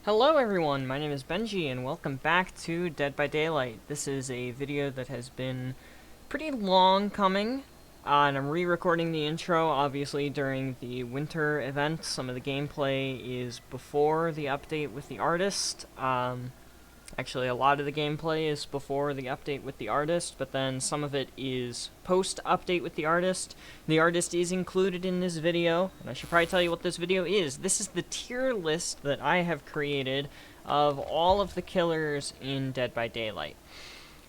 Hello everyone, my name is Benji and welcome back to Dead by Daylight. This is a video that has been pretty long coming, and I'm re-recording the intro, obviously, during the winter event. Some of the gameplay is before the update with the artist. Actually, a lot of the gameplay is before the update with the artist, but then some of it is post-update with the artist. The artist is included in this video, and I should probably tell you what this video is. This is the tier list that I have created of all of the killers in Dead by Daylight.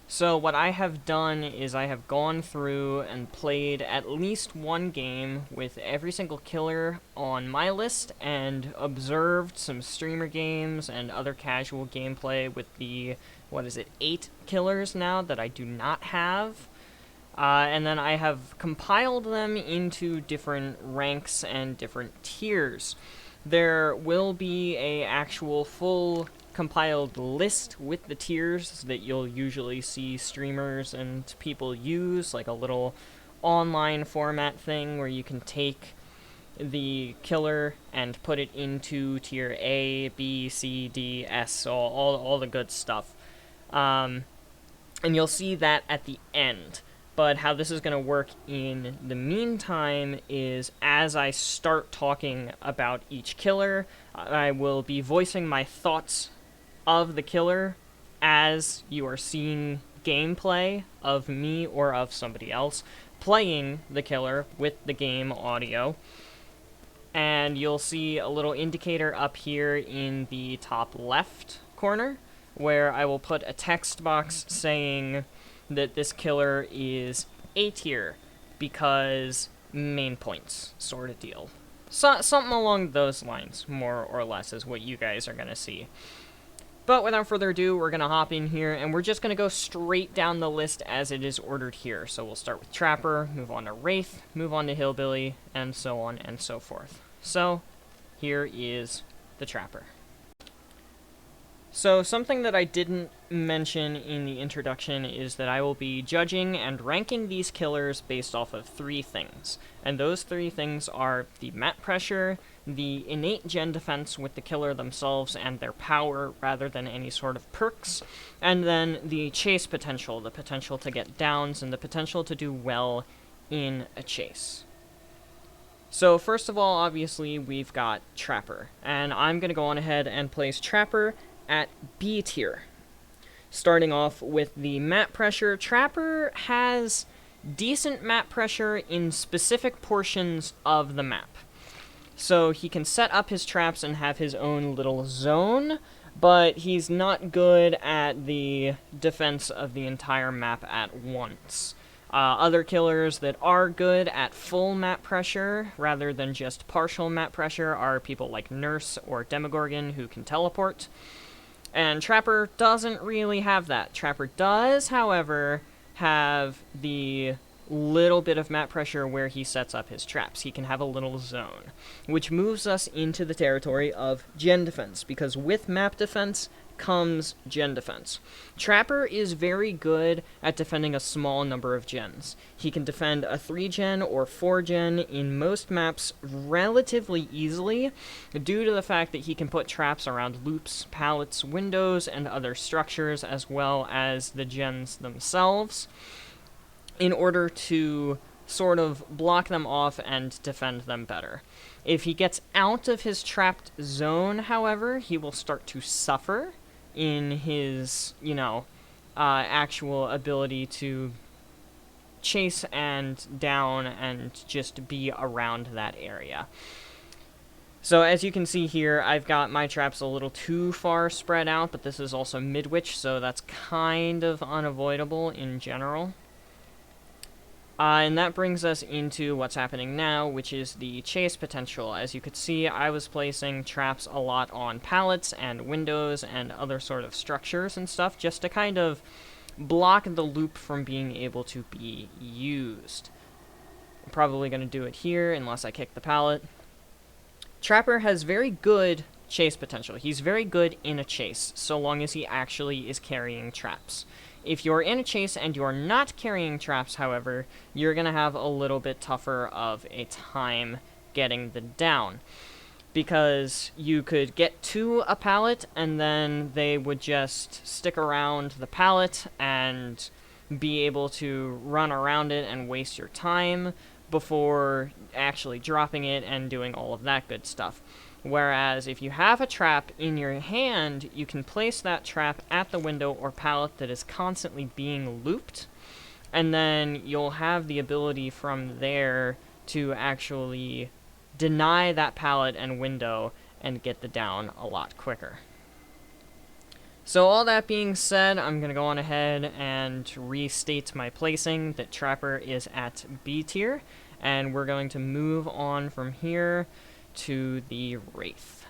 So what I have done is I have gone through and played at least one game with every single killer on my list and observed some streamer games and other casual gameplay with the, 8 killers now that I do not have. And then I have compiled them into different ranks and different tiers. There will be a actual full compiled list with the tiers that you'll usually see streamers and people use, like a little online format thing where you can take the killer and put it into tier A, B, C, D, S, all the good stuff. And you'll see that at the end. But how this is going to work in the meantime is, as I start talking about each killer, I will be voicing my thoughts of the killer as you are seeing gameplay of me or of somebody else playing the killer with the game audio. And you'll see a little indicator up here in the top left corner where I will put a text box saying that this killer is A tier because main points sort of deal. So, something along those lines, more or less, is what you guys are going to see. But without further ado, we're going to hop in here, and we're just going to go straight down the list as it is ordered here. So we'll start with Trapper, move on to Wraith, move on to Hillbilly, and so on and so forth. So, here is the Trapper. So, something that I didn't mention in the introduction is that I will be judging and ranking these killers based off of 3 things. And those 3 things are the map pressure, the innate gen defense with the killer themselves and their power rather than any sort of perks, and then the chase potential, the potential to get downs, and the potential to do well in a chase. So first of all, obviously, we've got Trapper, and I'm going to go on ahead and place Trapper at B tier. Starting off with the map pressure, Trapper has decent map pressure in specific portions of the map. So he can set up his traps and have his own little zone, but he's not good at the defense of the entire map at once. Other killers that are good at full map pressure, rather than just partial map pressure, are people like Nurse or Demogorgon, who can teleport. And Trapper doesn't really have that. Trapper does, however, have the little bit of map pressure where he sets up his traps. He can have a little zone, which moves us into the territory of gen defense, because with map defense comes gen defense. Trapper is very good at defending a small number of gens. He can defend a 3 gen or 4 gen in most maps relatively easily, due to the fact that he can put traps around loops, pallets, windows, and other structures, as well as the gens themselves, in order to sort of block them off and defend them better. If he gets out of his trapped zone, however, he will start to suffer in his, actual ability to chase and down and just be around that area. So as you can see here, I've got my traps a little too far spread out, but this is also midwich, so that's kind of unavoidable in general. And that brings us into what's happening now, which is the chase potential. As you could see, I was placing traps a lot on pallets and windows and other sort of structures and stuff, just to kind of block the loop from being able to be used. I'm probably going to do it here, unless I kick the pallet. Trapper has very good chase potential. He's very good in a chase, so long as he actually is carrying traps. If you're in a chase and you're not carrying traps, however, you're going to have a little bit tougher of a time getting the down. because you could get to a pallet and then they would just stick around the pallet and be able to run around it and waste your time before actually dropping it and doing all of that good stuff. Whereas if you have a trap in your hand, you can place that trap at the window or pallet that is constantly being looped, and then you'll have the ability from there to actually deny that pallet and window and get the down a lot quicker. So all that being said, I'm going to go on ahead and restate my placing that Trapper is at B tier, and we're going to move on from here to the Wraith.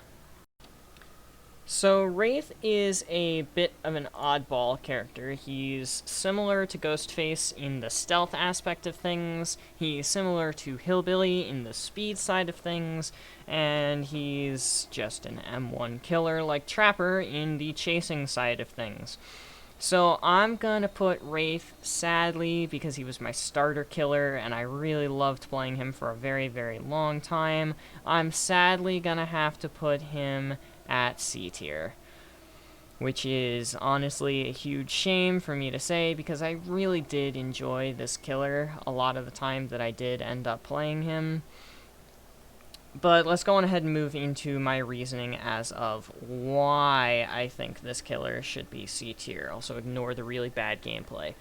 So Wraith is a bit of an oddball character. He's similar to Ghostface in the stealth aspect of things, he's similar to Hillbilly in the speed side of things, and he's just an M1 killer like Trapper in the chasing side of things. So I'm gonna put Wraith, sadly, because he was my starter killer and I really loved playing him for a very, very long time. I'm sadly gonna have to put him at C tier, which is honestly a huge shame for me to say because I really did enjoy this killer a lot of the time that I did end up playing him. But let's go on ahead and move into my reasoning as of why I think this killer should be C tier. Also ignore the really bad gameplay.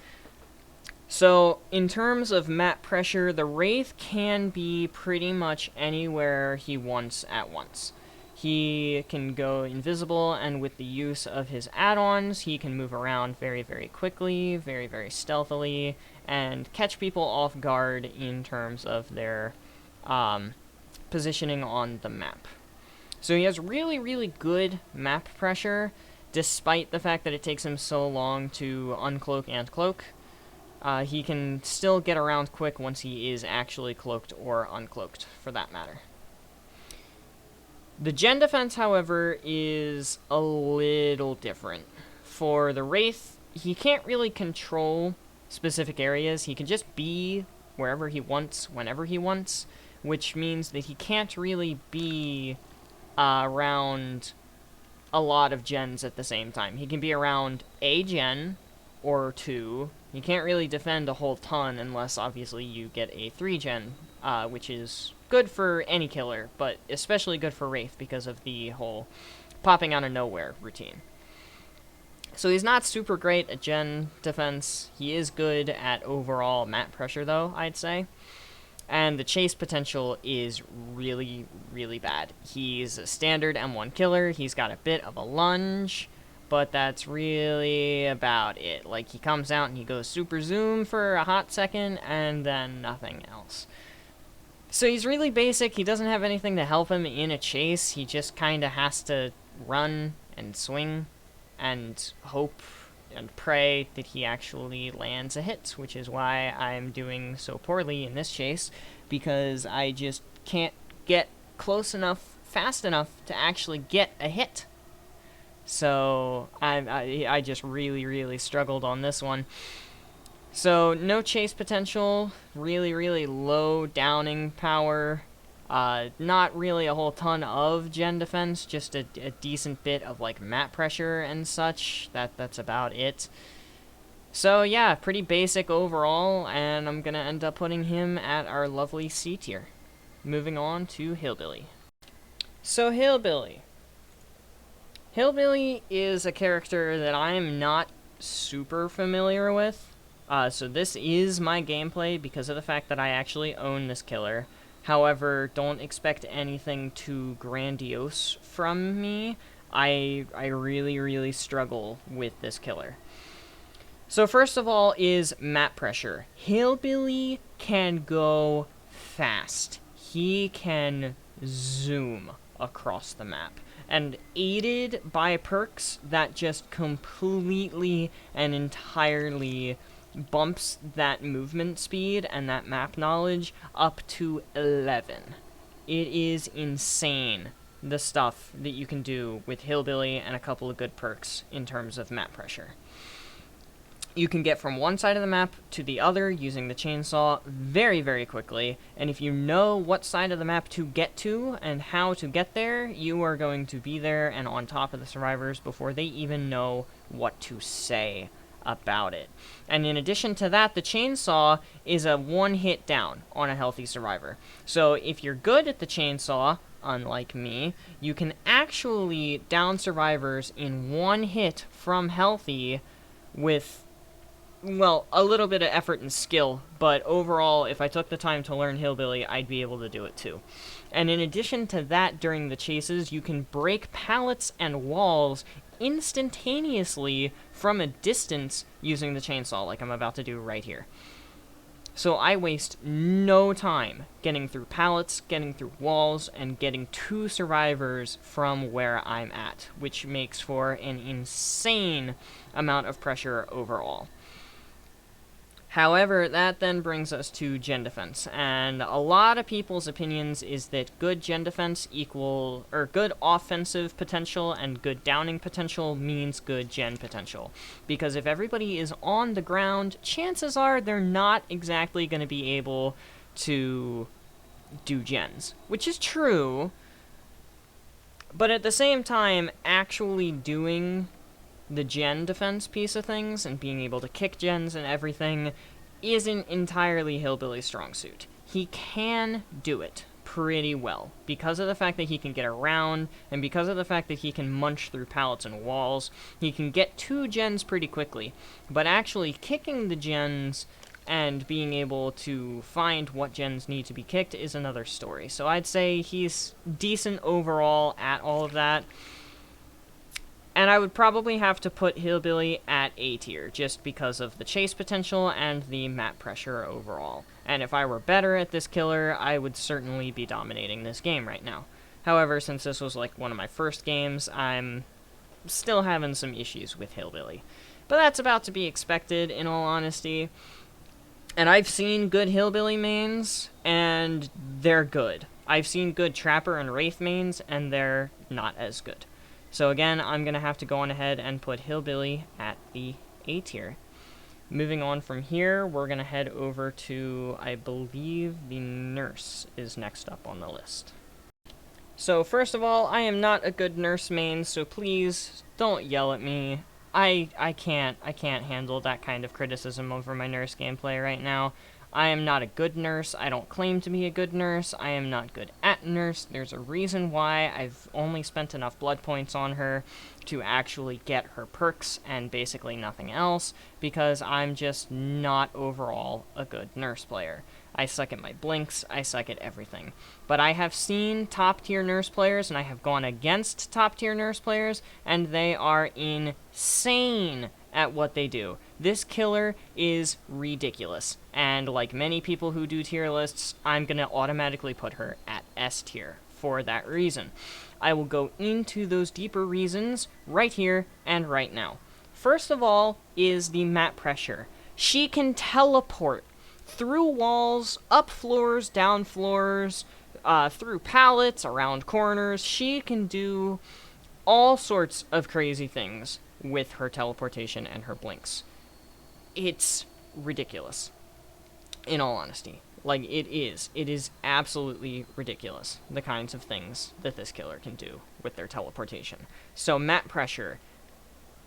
So, in terms of map pressure, the Wraith can be pretty much anywhere he wants at once. He can go invisible, and with the use of his add-ons, he can move around very, very quickly, very, very stealthily, and catch people off guard in terms of their positioning on the map. So he has really, really good map pressure, despite the fact that it takes him so long to uncloak and cloak. He can still get around quick once he is actually cloaked or uncloaked, for that matter. The gen defense, however, is a little different. For the Wraith, he can't really control specific areas. He can just be wherever he wants, whenever he wants, which means that he can't really be around a lot of gens at the same time. He can be around a gen or two. You can't really defend a whole ton unless, obviously, you get a 3-gen, which is good for any killer, but especially good for Wraith because of the whole popping out of nowhere routine. So he's not super great at gen defense. He is good at overall map pressure, though, I'd say. And the chase potential is really, really bad. He's a standard M1 killer. He's got a bit of a lunge, but that's really about it. Like, he comes out and he goes super zoom for a hot second, and then nothing else. So he's really basic. He doesn't have anything to help him in a chase. He just kind of has to run and swing and hope and pray that he actually lands a hit, which is why I'm doing so poorly in this chase, because I just can't get close enough, fast enough to actually get a hit. So I just really, really struggled on this one. So no chase potential, really, really low downing power, not really a whole ton of gen defense, just a decent bit of like map pressure and such. That's about it. So yeah, pretty basic overall, and I'm gonna end up putting him at our lovely C tier. Moving on to Hillbilly. So Hillbilly. Hillbilly is a character that I am not super familiar with. So this is my gameplay because of the fact that I actually own this killer. However, don't expect anything too grandiose from me. I really, really struggle with this killer. So first of all is map pressure. Hillbilly can go fast. He can zoom across the map. And aided by perks that just completely and entirely bumps that movement speed and that map knowledge up to 11. It is insane, the stuff that you can do with Hillbilly and a couple of good perks in terms of map pressure. You can get from one side of the map to the other using the chainsaw very, very quickly, and if you know what side of the map to get to and how to get there, you are going to be there and on top of the survivors before they even know what to say about it. And in addition to that, the chainsaw is a one-hit down on a healthy survivor. So if you're good at the chainsaw, unlike me, you can actually down survivors in one hit from healthy with, well, a little bit of effort and skill, but overall, if I took the time to learn Hillbilly, I'd be able to do it too. And in addition to that, during the chases, you can break pallets and walls instantaneously from a distance using the chainsaw, like I'm about to do right here. So I waste no time getting through pallets, getting through walls, and getting to survivors from where I'm at, which makes for an insane amount of pressure overall. However, that then brings us to gen defense, and a lot of people's opinions is that good gen defense good offensive potential and good downing potential means good gen potential. Because if everybody is on the ground, chances are they're not exactly going to be able to do gens, which is true, but at the same time, actually doing the gen defense piece of things and being able to kick gens and everything isn't entirely Hillbilly's strong suit. He can do it pretty well because of the fact that he can get around and because of the fact that he can munch through pallets and walls. He can get to gens pretty quickly, but actually kicking the gens and being able to find what gens need to be kicked is another story. So I'd say he's decent overall at all of that. And I would probably have to put Hillbilly at A tier, just because of the chase potential and the map pressure overall. And if I were better at this killer, I would certainly be dominating this game right now. However, since this was like one of my first games, I'm still having some issues with Hillbilly. But that's about to be expected, in all honesty. And I've seen good Hillbilly mains, and they're good. I've seen good Trapper and Wraith mains, and they're not as good. So again, I'm going to have to go on ahead and put Hillbilly at the A tier. Moving on from here, we're going to head over to, I believe, the Nurse is next up on the list. So first of all, I am not a good Nurse main, so please don't yell at me. I can't handle that kind of criticism over my Nurse gameplay right now. I am not a good nurse. I don't claim to be a good nurse. I am not good at nurse. There's a reason why I've only spent enough blood points on her to actually get her perks and basically nothing else, because I'm just not overall a good nurse player. I suck at my blinks, I suck at everything. But I have seen top-tier nurse players, and I have gone against top-tier nurse players, and they are insane at what they do. This killer is ridiculous, and like many people who do tier lists, I'm gonna automatically put her at S tier for that reason. I will go into those deeper reasons right here and right now. First of all is the map pressure. She can teleport through walls, up floors, down floors, through pallets, around corners. She can do all sorts of crazy things with her teleportation and her blinks. It's ridiculous, in all honesty. Like, it is absolutely ridiculous, the kinds of things that this killer can do with their teleportation. So map pressure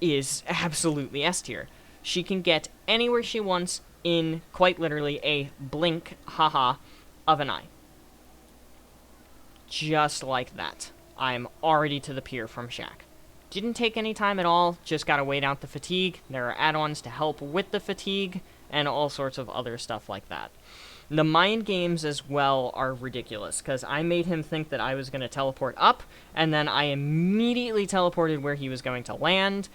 is absolutely S tier. She can get anywhere she wants in quite literally a blink, haha, of an eye. Just like that. I'm already to the pier from Shack. Didn't take any time at all, just gotta wait out the fatigue. There are add-ons to help with the fatigue, and all sorts of other stuff like that. The mind games as well are ridiculous, because I made him think that I was going to teleport up, and then I immediately teleported where he was going to land,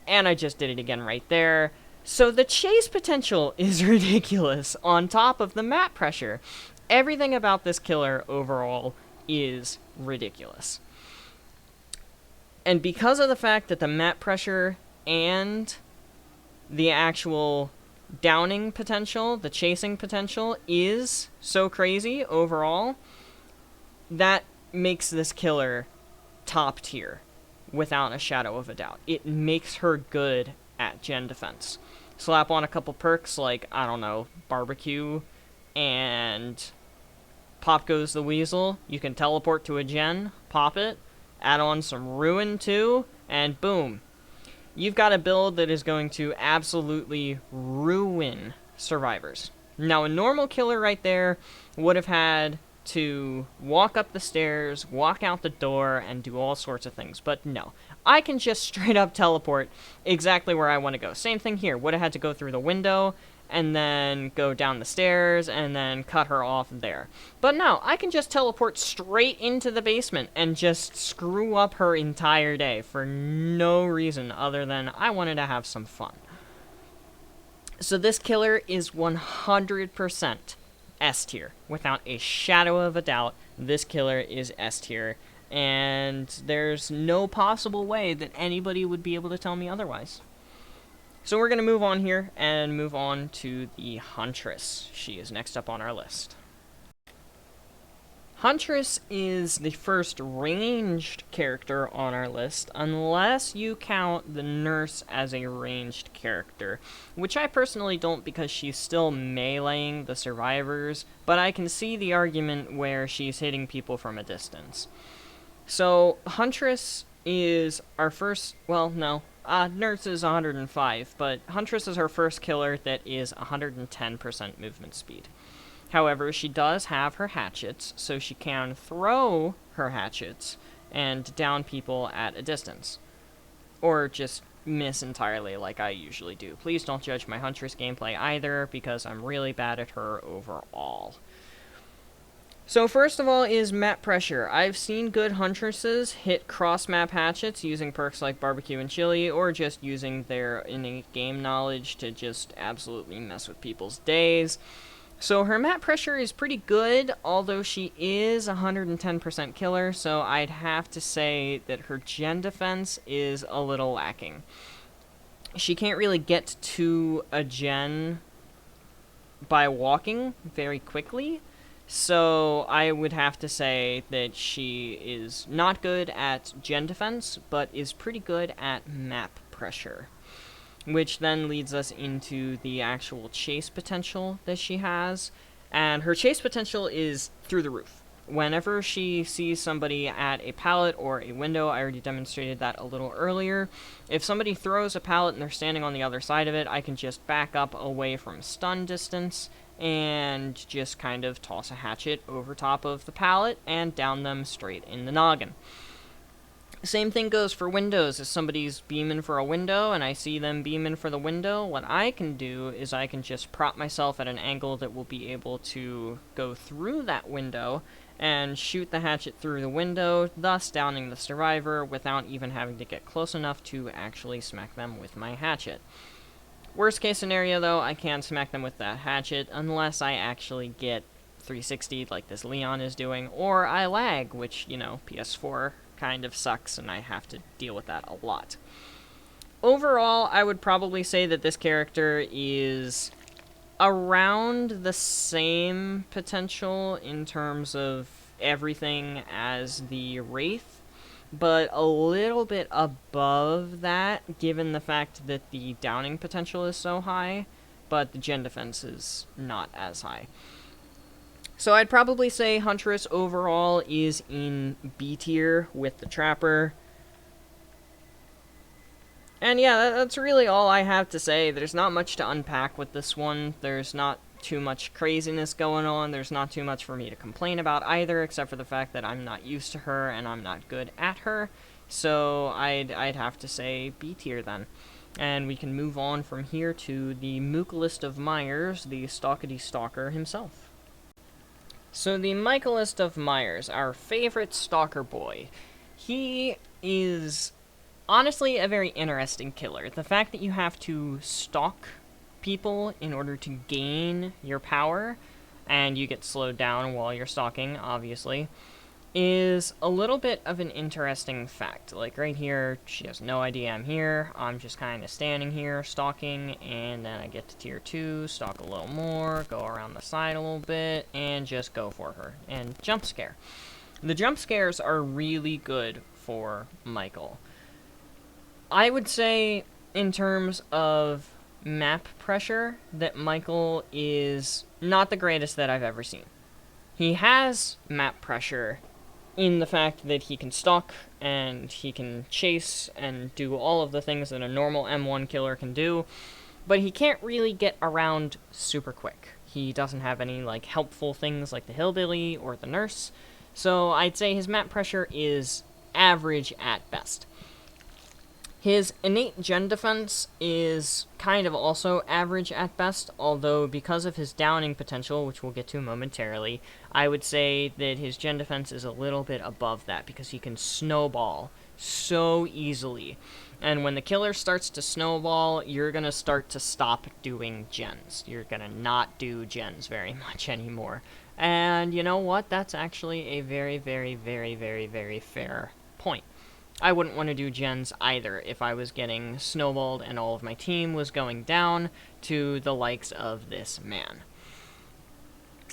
and I just did it again right there. So the chase potential is ridiculous, on top of the map pressure. Everything about this killer overall is ridiculous. And because of the fact that the map pressure and the actual downing potential, the chasing potential, is so crazy overall, that makes this killer top tier, without a shadow of a doubt. It makes her good at gen defense. Slap on a couple perks like, I don't know, barbecue, and pop goes the weasel. You can teleport to a gen, pop it, add on some ruin too, and boom. You've got a build that is going to absolutely ruin survivors. Now, a normal killer right there would have had to walk up the stairs, walk out the door, and do all sorts of things. But no, I can just straight up teleport exactly where I want to go. Same thing here. Would have had to go through the window, and then go down the stairs, and then cut her off there. But no, I can just teleport straight into the basement and just screw up her entire day for no reason other than I wanted to have some fun. So this killer is 100% S tier. Without a shadow of a doubt, this killer is S tier. And there's no possible way that anybody would be able to tell me otherwise. So we're going to move on here and move on to the Huntress. She is next up on our list. Huntress is the first ranged character on our list, unless you count the nurse as a ranged character, which I personally don't because she's still meleeing the survivors, but I can see the argument where she's hitting people from a distance. So, Huntress is our first, well, no, Nurse is 105, but Huntress is her first killer that is 110% movement speed. However, she does have her hatchets, so she can throw her hatchets and down people at a distance. Or just miss entirely like I usually do. Please don't judge my Huntress gameplay either, because I'm really bad at her overall. So first of all is map pressure. I've seen good Huntresses hit cross-map hatchets using perks like barbecue and chili, or just using their innate game knowledge to just absolutely mess with people's days. So her map pressure is pretty good, although she is 110% killer, so I'd have to say that her gen defense is a little lacking. She can't really get to a gen by walking very quickly, so I would have to say that she is not good at gen defense, but is pretty good at map pressure. Which then leads us into the actual chase potential that she has. And her chase potential is through the roof. Whenever she sees somebody at a pallet or a window, I already demonstrated that a little earlier. If somebody throws a pallet and they're standing on the other side of it, I can just back up away from stun distance and just kind of toss a hatchet over top of the pallet and down them straight in the noggin. Same thing goes for windows. If somebody's beaming for a window and I see them beaming for the window, what I can do is I can just prop myself at an angle that will be able to go through that window and shoot the hatchet through the window, thus downing the survivor without even having to get close enough to actually smack them with my hatchet. Worst case scenario though, I can't smack them with that hatchet unless I actually get 360 like this Leon is doing, or I lag, which, you know, PS4 kind of sucks, and I have to deal with that a lot. Overall, I would probably say that this character is around the same potential in terms of everything as the Wraith, but a little bit above that, given the fact that the downing potential is so high, but the gen defense is not as high. So I'd probably say Huntress overall is in B tier with the Trapper. And yeah, that's really all I have to say. There's not much to unpack with this one. There's not too much craziness going on. There's not too much for me to complain about either, except for the fact that I'm not used to her and I'm not good at her. So I'd have to say B tier then. And we can move on from here to the Mookalist of Myers, the Stalkity Stalker himself. So the Michaelist of Myers, our favorite stalker boy, he is honestly a very interesting killer. The fact that you have to stalk people in order to gain your power, and you get slowed down while you're stalking, obviously, is a little bit of an interesting fact. Like right here, she has no idea I'm here. I'm just kind of standing here stalking, and then I get to tier 2, stalk a little more, go around the side a little bit, and just go for her. And jump scare. The jump scares are really good for Michael. I would say in terms of map pressure, that Michael is not the greatest that I've ever seen. He has map pressure in the fact that he can stalk and he can chase and do all of the things that a normal M1 killer can do, but he can't really get around super quick. He doesn't have any like helpful things like the Hillbilly or the Nurse, so I'd say his map pressure is average at best. His innate gen defense is kind of also average at best, although because of his downing potential, which we'll get to momentarily, I would say that his gen defense is a little bit above that because he can snowball so easily. And when the killer starts to snowball, you're going to start to stop doing gens. You're going to not do gens very much anymore. And you know what? That's actually a very, very, very, very, very fair point. I wouldn't want to do gens either if I was getting snowballed and all of my team was going down to the likes of this man.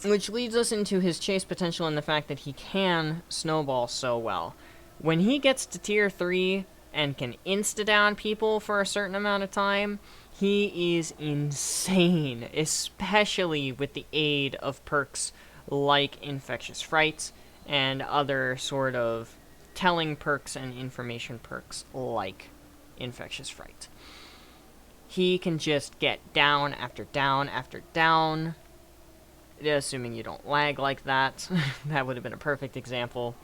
Which leads us into his chase potential and the fact that he can snowball so well. When he gets to tier 3 and can insta-down people for a certain amount of time, he is insane, especially with the aid of perks like Infectious Fright and other sort of telling perks and information perks like Infectious Fright. He can just get down after down after down, assuming you don't lag like that. That would have been a perfect example.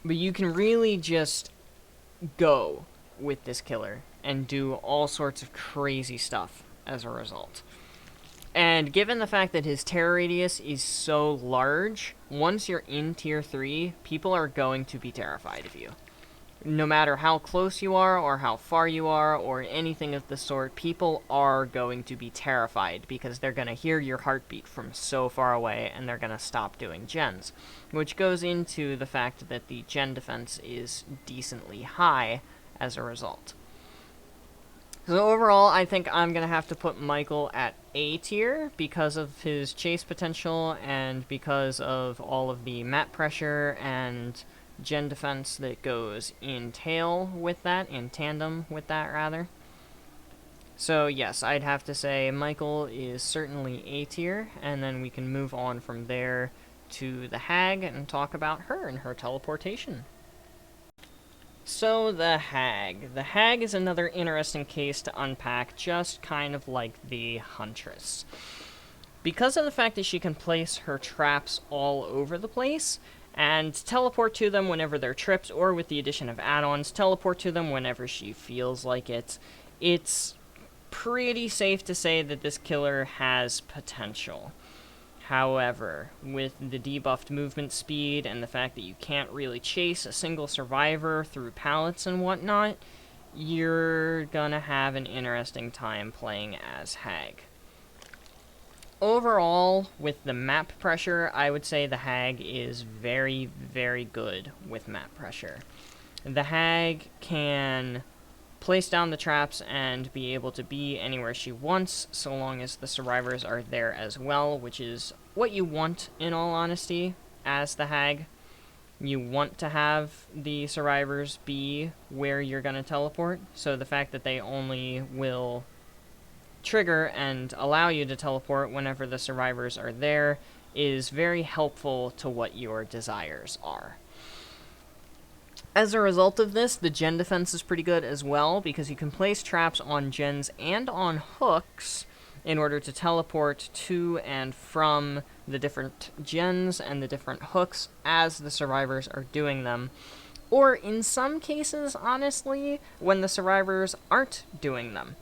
But you can really just go with this killer and do all sorts of crazy stuff as a result. And given the fact that his terror radius is so large, once you're in tier 3, people are going to be terrified of you. No matter how close you are, or how far you are, or anything of the sort, people are going to be terrified because they're going to hear your heartbeat from so far away, and they're going to stop doing gens. Which goes into the fact that the gen defense is decently high as a result. So overall, I think I'm going to have to put Michael at A tier because of his chase potential and because of all of the map pressure and gen defense that goes in tandem with that, rather. So yes, I'd have to say Michael is certainly A tier, and then we can move on from there to the Hag and talk about her and her teleportation. So, the Hag. The Hag is another interesting case to unpack, just kind of like the Huntress. Because of the fact that she can place her traps all over the place, and teleport to them whenever they're tripped, or with the addition of add-ons, teleport to them whenever she feels like it, it's pretty safe to say that this killer has potential. However, with the debuffed movement speed and the fact that you can't really chase a single survivor through pallets and whatnot, you're gonna have an interesting time playing as Hag. Overall, with the map pressure, I would say the Hag is very, very good with map pressure. The Hag can place down the traps and be able to be anywhere she wants, so long as the survivors are there as well, which is what you want, in all honesty, as the Hag. You want to have the survivors be where you're going to teleport, so the fact that they only will trigger and allow you to teleport whenever the survivors are there is very helpful to what your desires are. As a result of this, the gen defense is pretty good as well, because you can place traps on gens and on hooks in order to teleport to and from the different gens and the different hooks as the survivors are doing them. Or in some cases, honestly, when the survivors aren't doing them.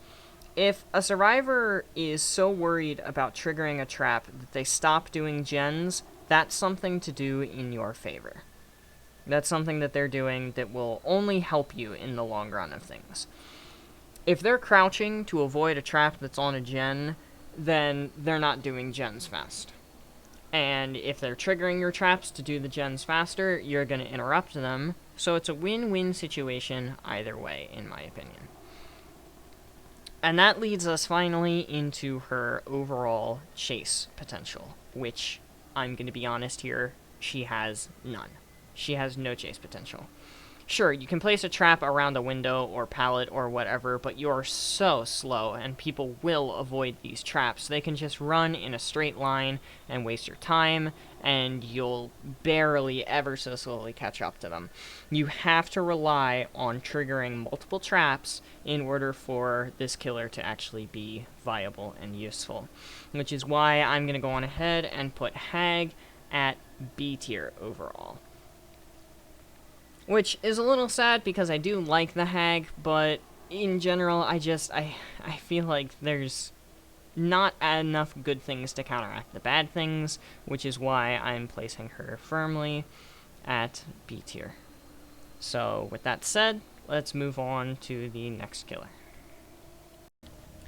If a survivor is so worried about triggering a trap that they stop doing gens, that's something to do in your favor. That's something that they're doing that will only help you in the long run of things. If they're crouching to avoid a trap that's on a gen, then they're not doing gens fast. And if they're triggering your traps to do the gens faster, you're going to interrupt them, so it's a win-win situation either way, in my opinion. And that leads us finally into her overall chase potential, which, I'm going to be honest here, she has none. She has no chase potential. Sure, you can place a trap around a window or pallet or whatever, but you're so slow, and people will avoid these traps. They can just run in a straight line and waste your time, and you'll barely ever so slowly catch up to them. You have to rely on triggering multiple traps in order for this killer to actually be viable and useful, which is why I'm going to go on ahead and put Hag at B tier overall. Which is a little sad because I do like the Hag, but in general, I feel like there's not enough good things to counteract the bad things, which is why I'm placing her firmly at B tier. So, with that said, let's move on to the next killer.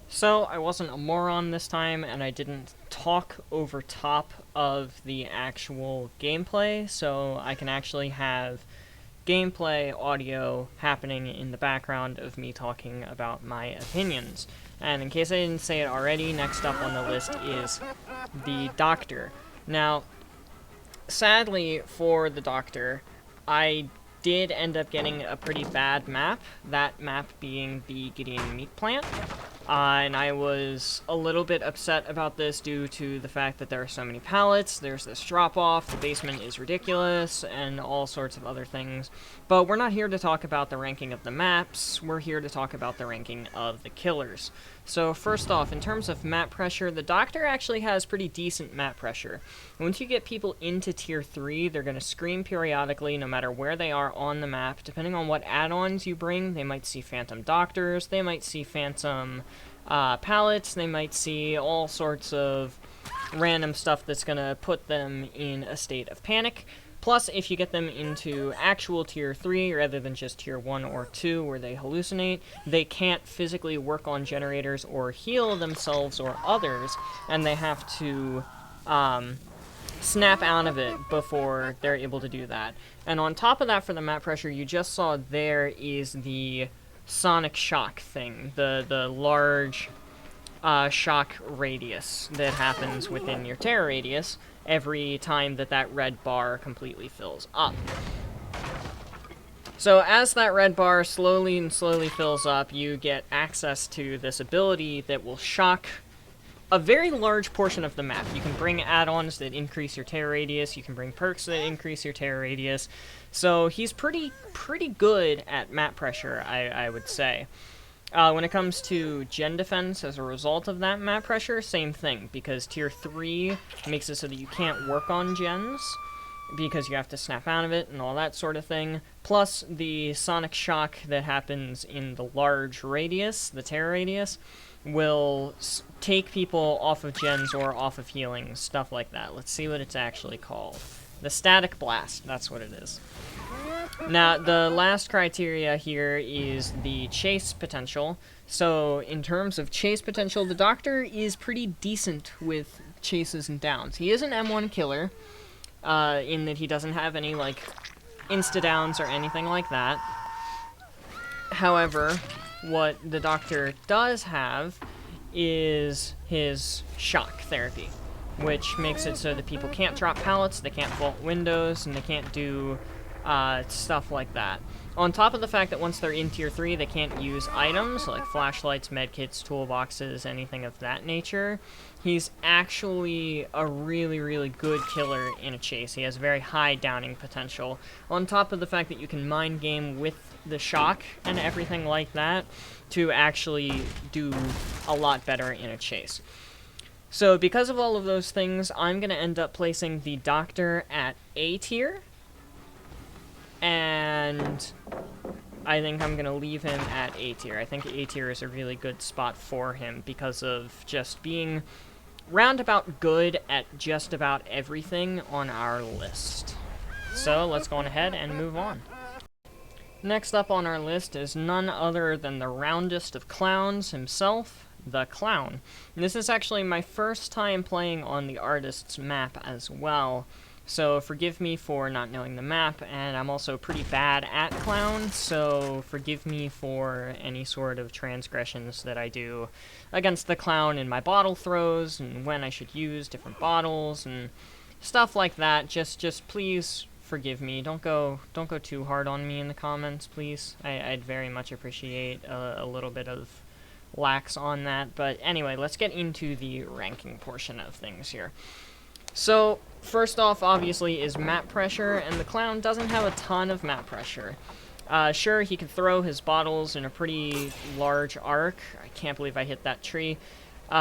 So, I wasn't a moron this time, and I didn't talk over top of the actual gameplay, so I can actually have gameplay audio happening in the background of me talking about my opinions. And in case I didn't say it already, next up on the list is the Doctor. Now, sadly for the Doctor, I did end up getting a pretty bad map, that map being the Gideon Meat Plant. And I was a little bit upset about this due to the fact that there are so many pallets, there's this drop-off, the basement is ridiculous, and all sorts of other things. But we're not here to talk about the ranking of the maps, we're here to talk about the ranking of the killers. So first off, in terms of map pressure, the Doctor actually has pretty decent map pressure. Once you get people into Tier 3, they're going to scream periodically no matter where they are on the map. Depending on what add-ons you bring, they might see Phantom Doctors, they might see Phantom pallets, they might see all sorts of random stuff that's going to put them in a state of panic. Plus, if you get them into actual Tier 3, rather than just Tier 1 or 2, where they hallucinate, they can't physically work on generators or heal themselves or others, and they have to snap out of it before they're able to do that. And on top of that, for the map pressure, you just saw there is the sonic shock thing, the large shock radius that happens within your terror radius every time that red bar completely fills up. So as that red bar slowly fills up, you get access to this ability that will shock a very large portion of the map. You can bring add-ons that increase your terror radius, you can bring perks that increase your terror radius, so he's pretty good at map pressure, I would say. When it comes to gen defense as a result of that map pressure, same thing, because Tier 3 makes it so that you can't work on gens, because you have to snap out of it and all that sort of thing. Plus, the sonic shock that happens in the large radius, the terror radius, will take people off of gens or off of healing, stuff like that. Let's see what it's actually called. The static blast, that's what it is. Now, the last criteria here is the chase potential. So, in terms of chase potential, the Doctor is pretty decent with chases and downs. He is an M1 killer, in that he doesn't have any, like, insta-downs or anything like that. However, what the Doctor does have is his shock therapy, which makes it so that people can't drop pallets, they can't vault windows, and they can't do stuff like that. On top of the fact that once they're in Tier 3, they can't use items like flashlights, medkits, toolboxes, anything of that nature. He's actually a really good killer in a chase. He has very high downing potential. On top of the fact that you can mind game with the shock and everything like that to actually do a lot better in a chase. So because of all of those things, I'm going to end up placing the Doctor at A tier. And I think I'm going to leave him at A tier. I think A tier is a really good spot for him because of just being roundabout good at just about everything on our list. So let's go on ahead and move on. Next up on our list is none other than the roundest of clowns himself, the Clown. And this is actually my first time playing on the artist's map as well. So forgive me for not knowing the map, and I'm also pretty bad at Clown, so forgive me for any sort of transgressions that I do against the Clown in my bottle throws, and when I should use different bottles, and stuff like that. Just please forgive me. Don't go too hard on me in the comments, please. I'd very much appreciate a little bit of lax on that. But anyway, let's get into the ranking portion of things here. So, first off, obviously, is map pressure, and the clown doesn't have a ton of map pressure. Sure, he can throw his bottles in a pretty large arc. I can't believe I hit that tree.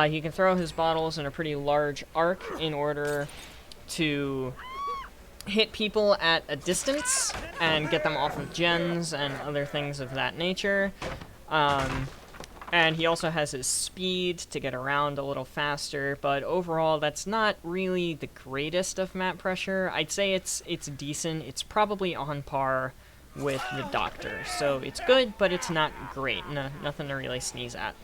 He can throw his bottles in a pretty large arc in order to hit people at a distance and get them off of gens and other things of that nature. And he also has his speed to get around a little faster, but overall that's not really the greatest of map pressure. I'd say it's decent. It's probably on par with the Doctor, so it's good, but it's not great. Nothing to really sneeze at.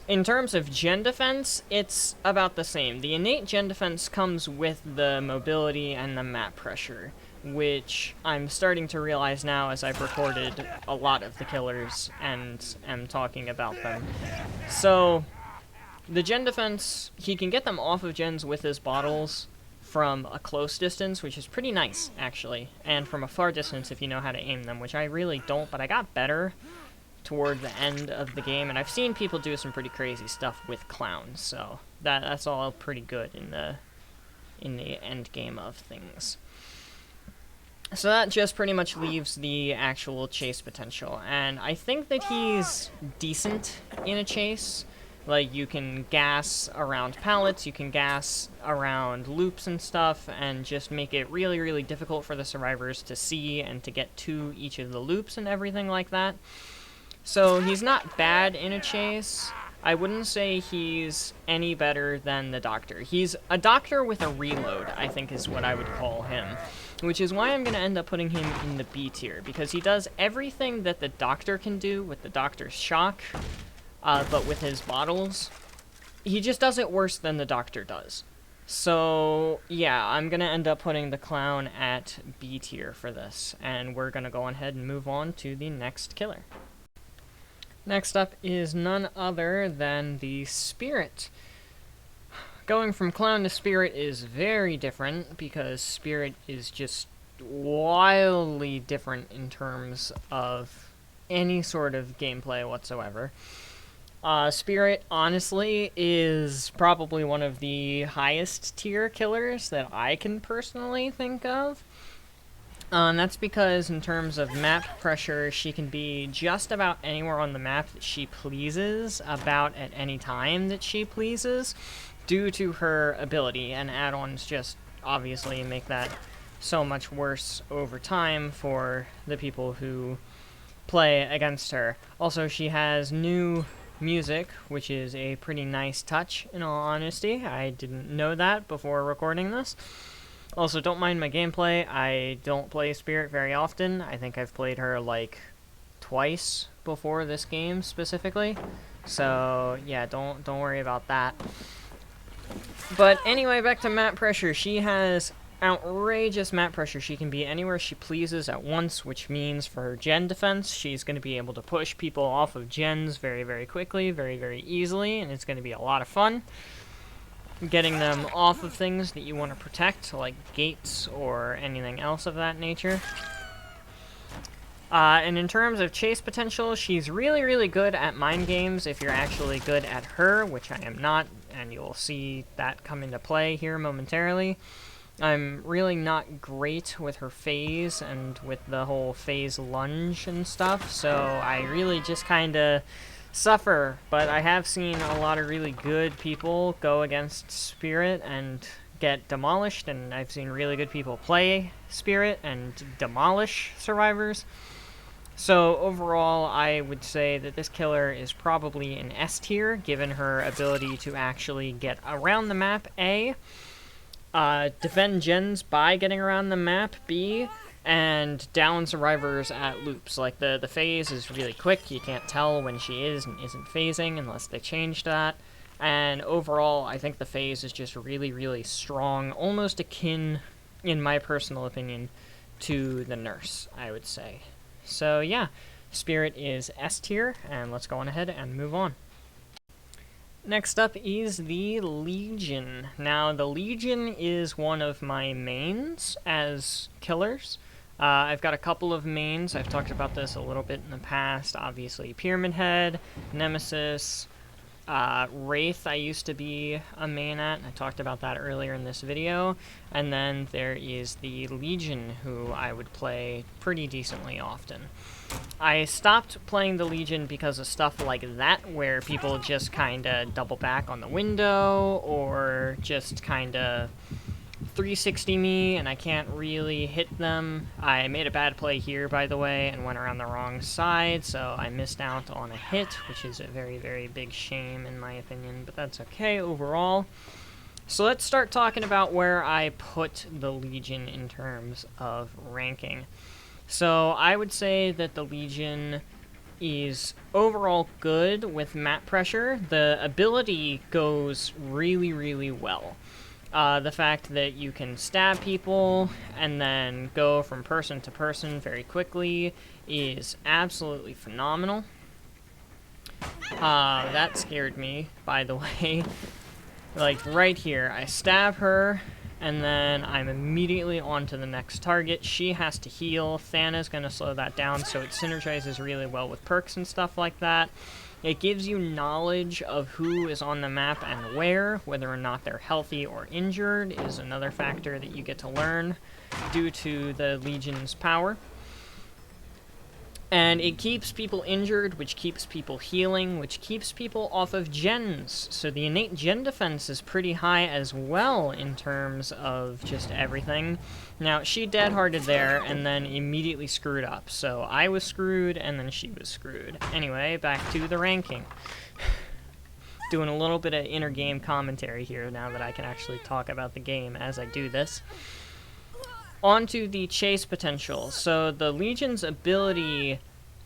In terms of gen defense, it's about the same. The innate gen defense comes with the mobility and the map pressure, which I'm starting to realize now as I've recorded a lot of the killers and am talking about them. So, the gen defense, he can get them off of gens with his bottles from a close distance, which is pretty nice, actually, and from a far distance if you know how to aim them, which I really don't, but I got better toward the end of the game, and I've seen people do some pretty crazy stuff with clowns, so that's all pretty good in the end game of things. So that just pretty much leaves the actual chase potential, and I think that he's decent in a chase. Like, you can gas around pallets, you can gas around loops and stuff, and just make it really, really difficult for the survivors to see and to get to each of the loops and everything like that. So he's not bad in a chase. I wouldn't say he's any better than the Doctor. He's a Doctor with a reload, I think is what I would call him. Which is why I'm going to end up putting him in the B tier, because he does everything that the Doctor can do with the Doctor's shock, but with his bottles. He just does it worse than the Doctor does. So, yeah, I'm going to end up putting the clown at B tier for this, and we're going to go ahead and move on to the next killer. Next up is none other than the Spirit. Going from clown to Spirit is very different, because Spirit is just wildly different in terms of any sort of gameplay whatsoever. Spirit, honestly, is probably one of the highest tier killers that I can personally think of. That's because in terms of map pressure, she can be just about anywhere on the map that she pleases, about at any time that she pleases, due to her ability, and add-ons just obviously make that so much worse over time for the people who play against her. Also, she has new music, which is a pretty nice touch, in all honesty. I didn't know that before recording this. Also, don't mind my gameplay. I don't play Spirit very often. I think I've played her, like, twice before this game, specifically. So, yeah, don't worry about that. But anyway, back to map pressure. She has outrageous map pressure. She can be anywhere she pleases at once, which means for her gen defense, she's going to be able to push people off of gens very, very quickly, very, very easily, and it's going to be a lot of fun. Getting them off of things that you want to protect, like gates or anything else of that nature. And in terms of chase potential, she's really, really good at mind games if you're actually good at her, which I am not, and you'll see that come into play here momentarily. I'm really not great with her phase and with the whole phase lunge and stuff, so I really just kind of suffer, but I have seen a lot of really good people go against Spirit and get demolished, and I've seen really good people play Spirit and demolish survivors. So overall, I would say that this killer is probably an S tier, given her ability to actually get around the map, A, defend gens by getting around the map, B, and down survivors at loops. Like, the phase is really quick. You can't tell when she is and isn't phasing unless they changed that. And overall, I think the phase is just really, really strong, almost akin, in my personal opinion, to the nurse, I would say. So yeah, Spirit is S tier, and let's go on ahead and move on. Next up is the Legion. Now, the Legion is one of my mains as killers. I've got a couple of mains. I've talked about this a little bit in the past. Obviously, Pyramid Head, Nemesis, Wraith I used to be a main at. I talked about that earlier in this video. And then there is the Legion, who I would play pretty decently often. I stopped playing the Legion because of stuff like that, where people just kinda double back on the window, or just kinda 360 me, and I can't really hit them. I made a bad play here, by the way, and went around the wrong side, so I missed out on a hit, which is a very, very big shame, in my opinion, but that's okay overall. So let's start talking about where I put the Legion in terms of ranking. So I would say that the Legion is overall good with map pressure. The ability goes really, really well. The fact that you can stab people and then go from person to person very quickly is absolutely phenomenal. That scared me, by the way. Like, right here, I stab her, and then I'm immediately on to the next target. She has to heal. Thana's going to slow that down, so it synergizes really well with perks and stuff like that. It gives you knowledge of who is on the map and where. Whether or not they're healthy or injured is another factor that you get to learn due to the Legion's power. And it keeps people injured, which keeps people healing, which keeps people off of gens. So the innate gen defense is pretty high as well in terms of just everything. Now, she dead-hearted there and then immediately screwed up. So I was screwed and then she was screwed. Anyway, back to the ranking. Doing a little bit of inter-game commentary here now that I can actually talk about the game as I do this. On to the chase potential. So the Legion's ability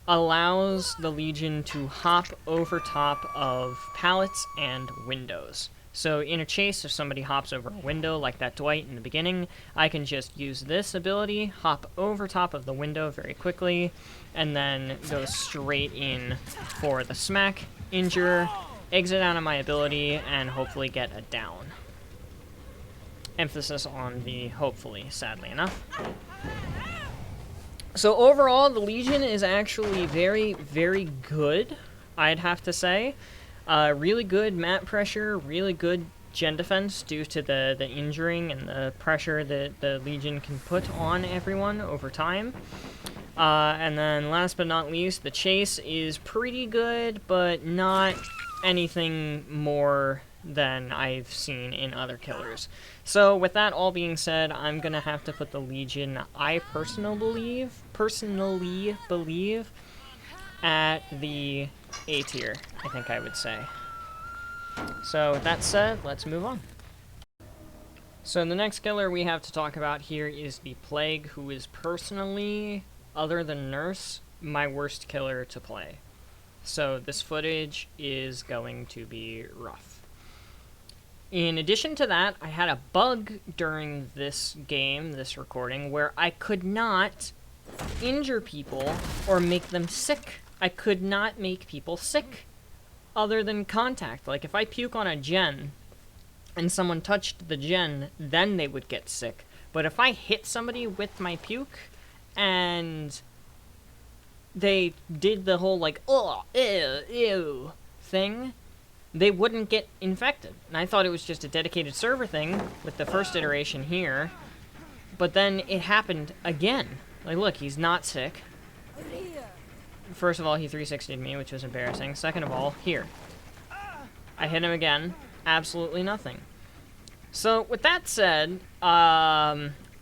allows the Legion to hop over top of pallets and windows. So in a chase, if somebody hops over a window like that Dwight in the beginning, I can just use this ability, hop over top of the window very quickly, and then go straight in for the smack, injure, exit out of my ability, and hopefully get a down. Emphasis on the hopefully, sadly enough. So overall, the Legion is actually very, very good, I'd have to say. Really good map pressure, really good gen defense due to the injuring and the pressure that the Legion can put on everyone over time. And then last but not least, the chase is pretty good, but not anything more than I've seen in other killers. So with that all being said, I'm gonna have to put the Legion, I personally believe at the A tier, I think I would say. So with that said, let's move on. So the next killer we have to talk about here is the Plague, who is personally, other than Nurse, my worst killer to play. So this footage is going to be rough. In addition to that, I had a bug during this game, this recording, where I could not injure people or make them sick. I could not make people sick other than contact. Like, if I puke on a gen and someone touched the gen, then they would get sick. But if I hit somebody with my puke and they did the whole, like, oh, ew thing, they wouldn't get infected. And I thought it was just a dedicated server thing with the first iteration here. But then it happened again. Like, look, he's not sick. First of all, he 360'd me, which was embarrassing. Second of all, here. I hit him again. Absolutely nothing. So, with that said,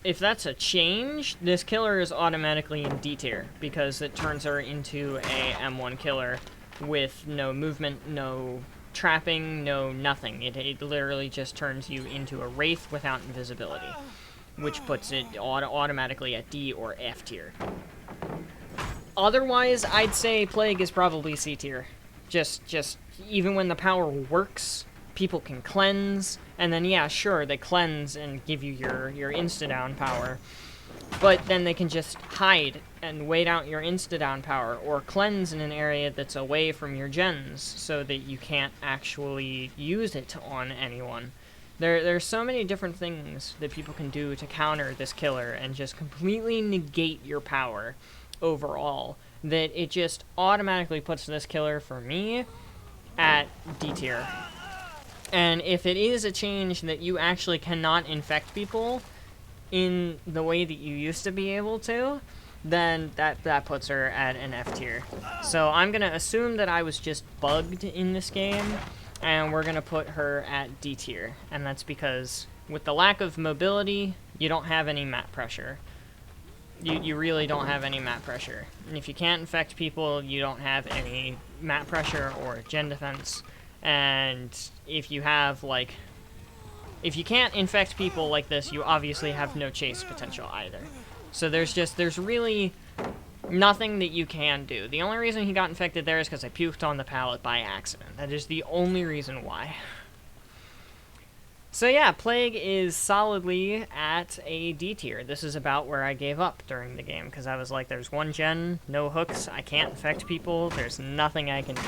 if that's a change, this killer is automatically in D tier, because it turns her into a M1 killer with no movement, no trapping, no nothing. It literally just turns you into a Wraith without invisibility, which puts it automatically at D or F tier. Otherwise, I'd say Plague is probably C tier. Just even when the power works, people can cleanse, and then yeah, sure, they cleanse and give you your insta-down power, but then they can just hide and wait out your insta-down power, or cleanse in an area that's away from your gens so that you can't actually use it on anyone. There's so many different things that people can do to counter this killer and just completely negate your power overall, that it just automatically puts this killer, for me, at D tier. And if it is a change that you actually cannot infect people in the way that you used to be able to, then that puts her at an F tier. So I'm going to assume that I was just bugged in this game, and we're going to put her at D tier. And that's because with the lack of mobility, you don't have any mat pressure. You really don't have any mat pressure. And if you can't infect people, you don't have any mat pressure or gen defense. And if you have, like... if you can't infect people like this, you obviously have no chase potential either. So there's really nothing that you can do. The only reason he got infected there is because I puked on the pallet by accident. That is the only reason why. So yeah, Plague is solidly at a D tier. This is about where I gave up during the game, because I was like, there's one gen, no hooks, I can't infect people, there's nothing I can do.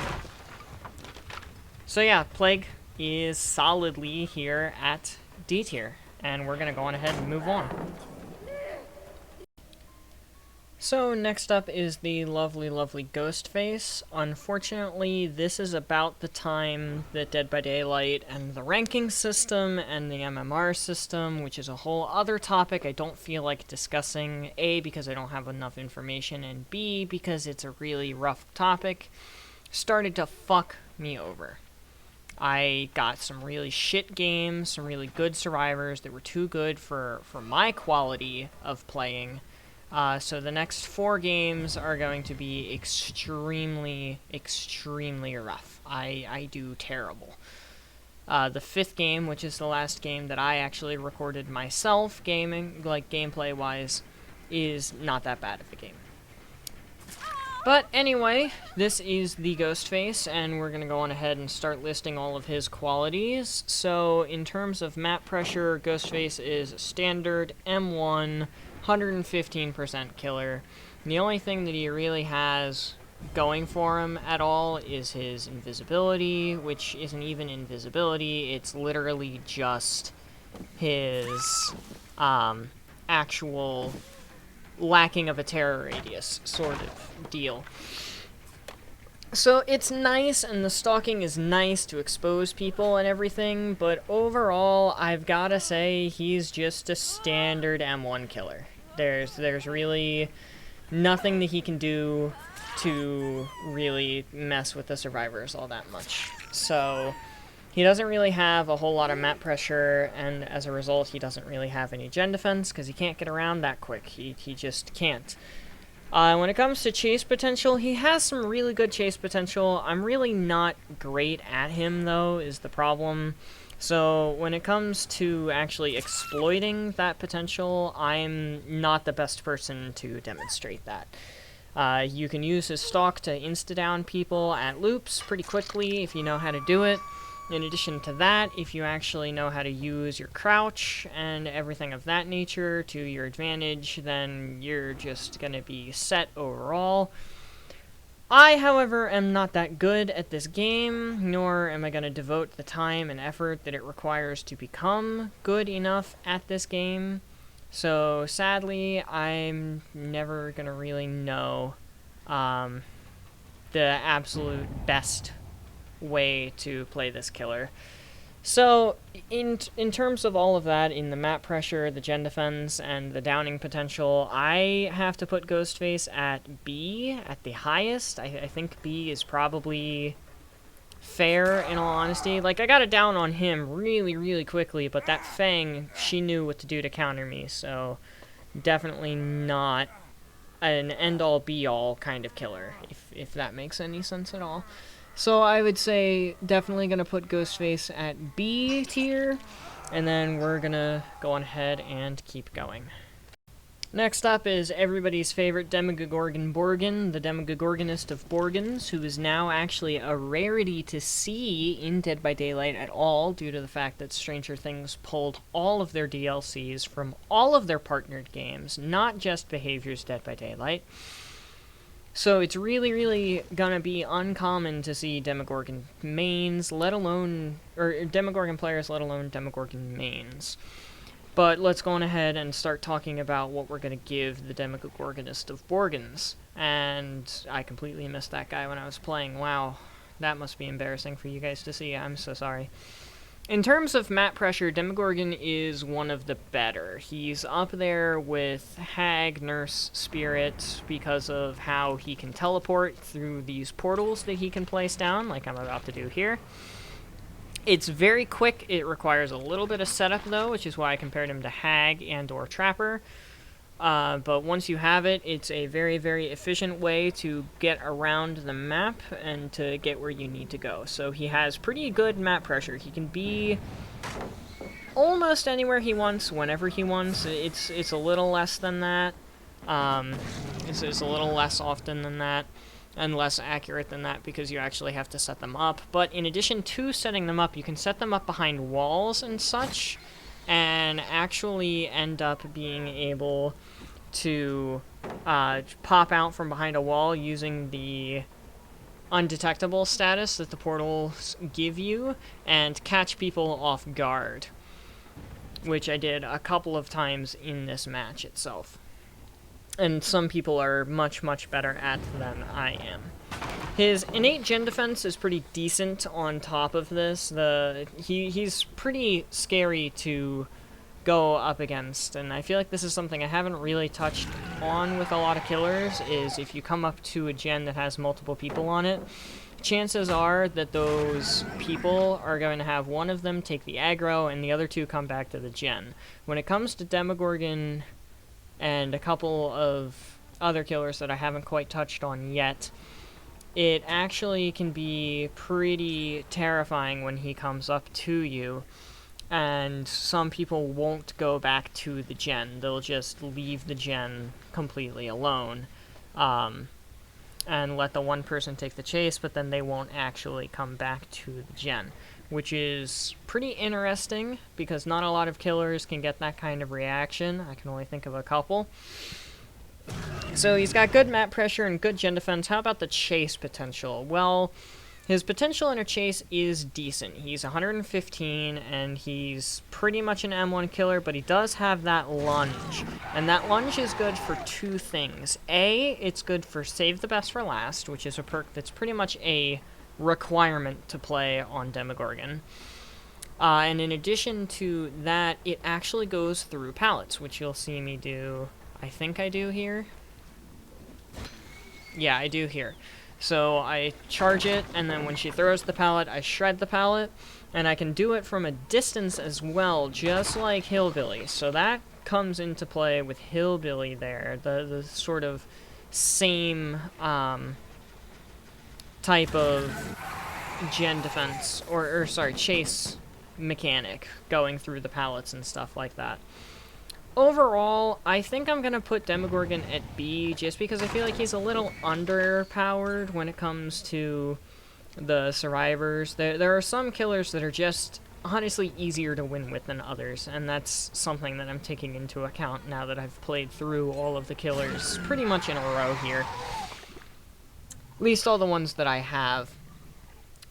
So yeah, Plague is solidly here at D tier, and we're going to go on ahead and move on. So next up is the lovely, lovely Ghostface. Unfortunately, this is about the time that Dead by Daylight and the ranking system and the MMR system, which is a whole other topic I don't feel like discussing, A, because I don't have enough information, and B, because it's a really rough topic, started to fuck me over. I got some really shit games, some really good survivors that were too good for my quality of playing. So the next 4 games are going to be extremely, extremely rough. I do terrible. The 5th game, which is the last game that I actually recorded myself, gameplay-wise, is not that bad of a game. But anyway, this is the Ghostface, and we're going to go on ahead and start listing all of his qualities. So in terms of map pressure, Ghostface is standard M1, 115% killer. And the only thing that he really has going for him at all is his invisibility, which isn't even invisibility, it's literally just his actual lacking of a terror radius sort of deal. So it's nice, and the stalking is nice to expose people and everything, but overall, I've gotta say, he's just a standard M1 killer. There's really nothing that he can do to really mess with the survivors all that much. So he doesn't really have a whole lot of map pressure, and as a result, he doesn't really have any gen defense, because he can't get around that quick. He just can't. When it comes to chase potential, he has some really good chase potential. I'm really not great at him, though, is the problem. So when it comes to actually exploiting that potential, I'm not the best person to demonstrate that. You can use his stalk to insta-down people at loops pretty quickly if you know how to do it. In addition to that, if you actually know how to use your crouch and everything of that nature to your advantage, then you're just going to be set overall. I, however, am not that good at this game, nor am I going to devote the time and effort that it requires to become good enough at this game. So, sadly, I'm never going to really know the absolute best way to play this killer. So, in terms of all of that, in the map pressure, the gen defense, and the downing potential, I have to put Ghostface at B, at the highest. I think B is probably fair, in all honesty. Like, I got it down on him really, really quickly, but that Fang, she knew what to do to counter me, so definitely not an end-all, be-all kind of killer, if that makes any sense at all. So I would say definitely going to put Ghostface at B tier, and then we're going to go on ahead and keep going. Next up is everybody's favorite Demogorgon Borgin, the Demogorgonist of Borgans, who is now actually a rarity to see in Dead by Daylight at all, due to the fact that Stranger Things pulled all of their DLCs from all of their partnered games, not just Behavior's Dead by Daylight. So it's really gonna be uncommon to see Demogorgon mains, let alone, or Demogorgon players, let alone Demogorgon mains. But let's go on ahead and start talking about what we're going to give the Demogorgonist of Borgans. And I completely missed that guy when I was playing. Wow, that must be embarrassing for you guys to see. I'm so sorry. In terms of map pressure, Demogorgon is one of the better. He's up there with Hag, Nurse, Spirit, because of how he can teleport through these portals that he can place down, like I'm about to do here. It's very quick. It requires a little bit of setup, though, which is why I compared him to Hag and or Trapper. But once you have it, it's a very efficient way to get around the map and to get where you need to go. So he has pretty good map pressure. He can be almost anywhere he wants, whenever he wants. It's a little less than that. It's a little less often than that, and less accurate than that because you actually have to set them up. But in addition to setting them up, you can set them up behind walls and such, and actually end up being able to pop out from behind a wall using the undetectable status that the portals give you, and catch people off guard, which I did a couple of times in this match itself. And some people are much better at than I am. His innate gen defense is pretty decent on top of this. He's pretty scary to go up against, and I feel like this is something I haven't really touched on with a lot of killers, is if you come up to a gen that has multiple people on it, chances are that those people are going to have one of them take the aggro and the other two come back to the gen. When it comes to Demogorgon and a couple of other killers that I haven't quite touched on yet, it actually can be pretty terrifying when he comes up to you, and some people won't go back to the gen. They'll just leave the gen completely alone, and let the one person take the chase, but then they won't actually come back to the gen, which is pretty interesting because not a lot of killers can get that kind of reaction. I can only think of a couple. So he's got good map pressure and good gen defense. How about the chase potential? Well, his potential in a chase is decent. He's 115, and he's pretty much an M1 killer, but he does have that lunge. And that lunge is good for two things. A, it's good for save the best for last, which is a perk that's pretty much a requirement to play on Demogorgon. And in addition to that, it actually goes through pallets, which you'll see me do. I think I do here. Yeah, I do here. So I charge it, and then when she throws the pallet, I shred the pallet, and I can do it from a distance as well, just like Hillbilly. So that comes into play with Hillbilly there, the sort of same type of gen defense, or sorry, chase mechanic going through the pallets and stuff like that. Overall, I think I'm going to put Demogorgon at B, just because I feel like he's a little underpowered when it comes to the survivors. There are some killers that are just honestly easier to win with than others, and that's something that I'm taking into account now that I've played through all of the killers pretty much in a row here. At least all the ones that I have.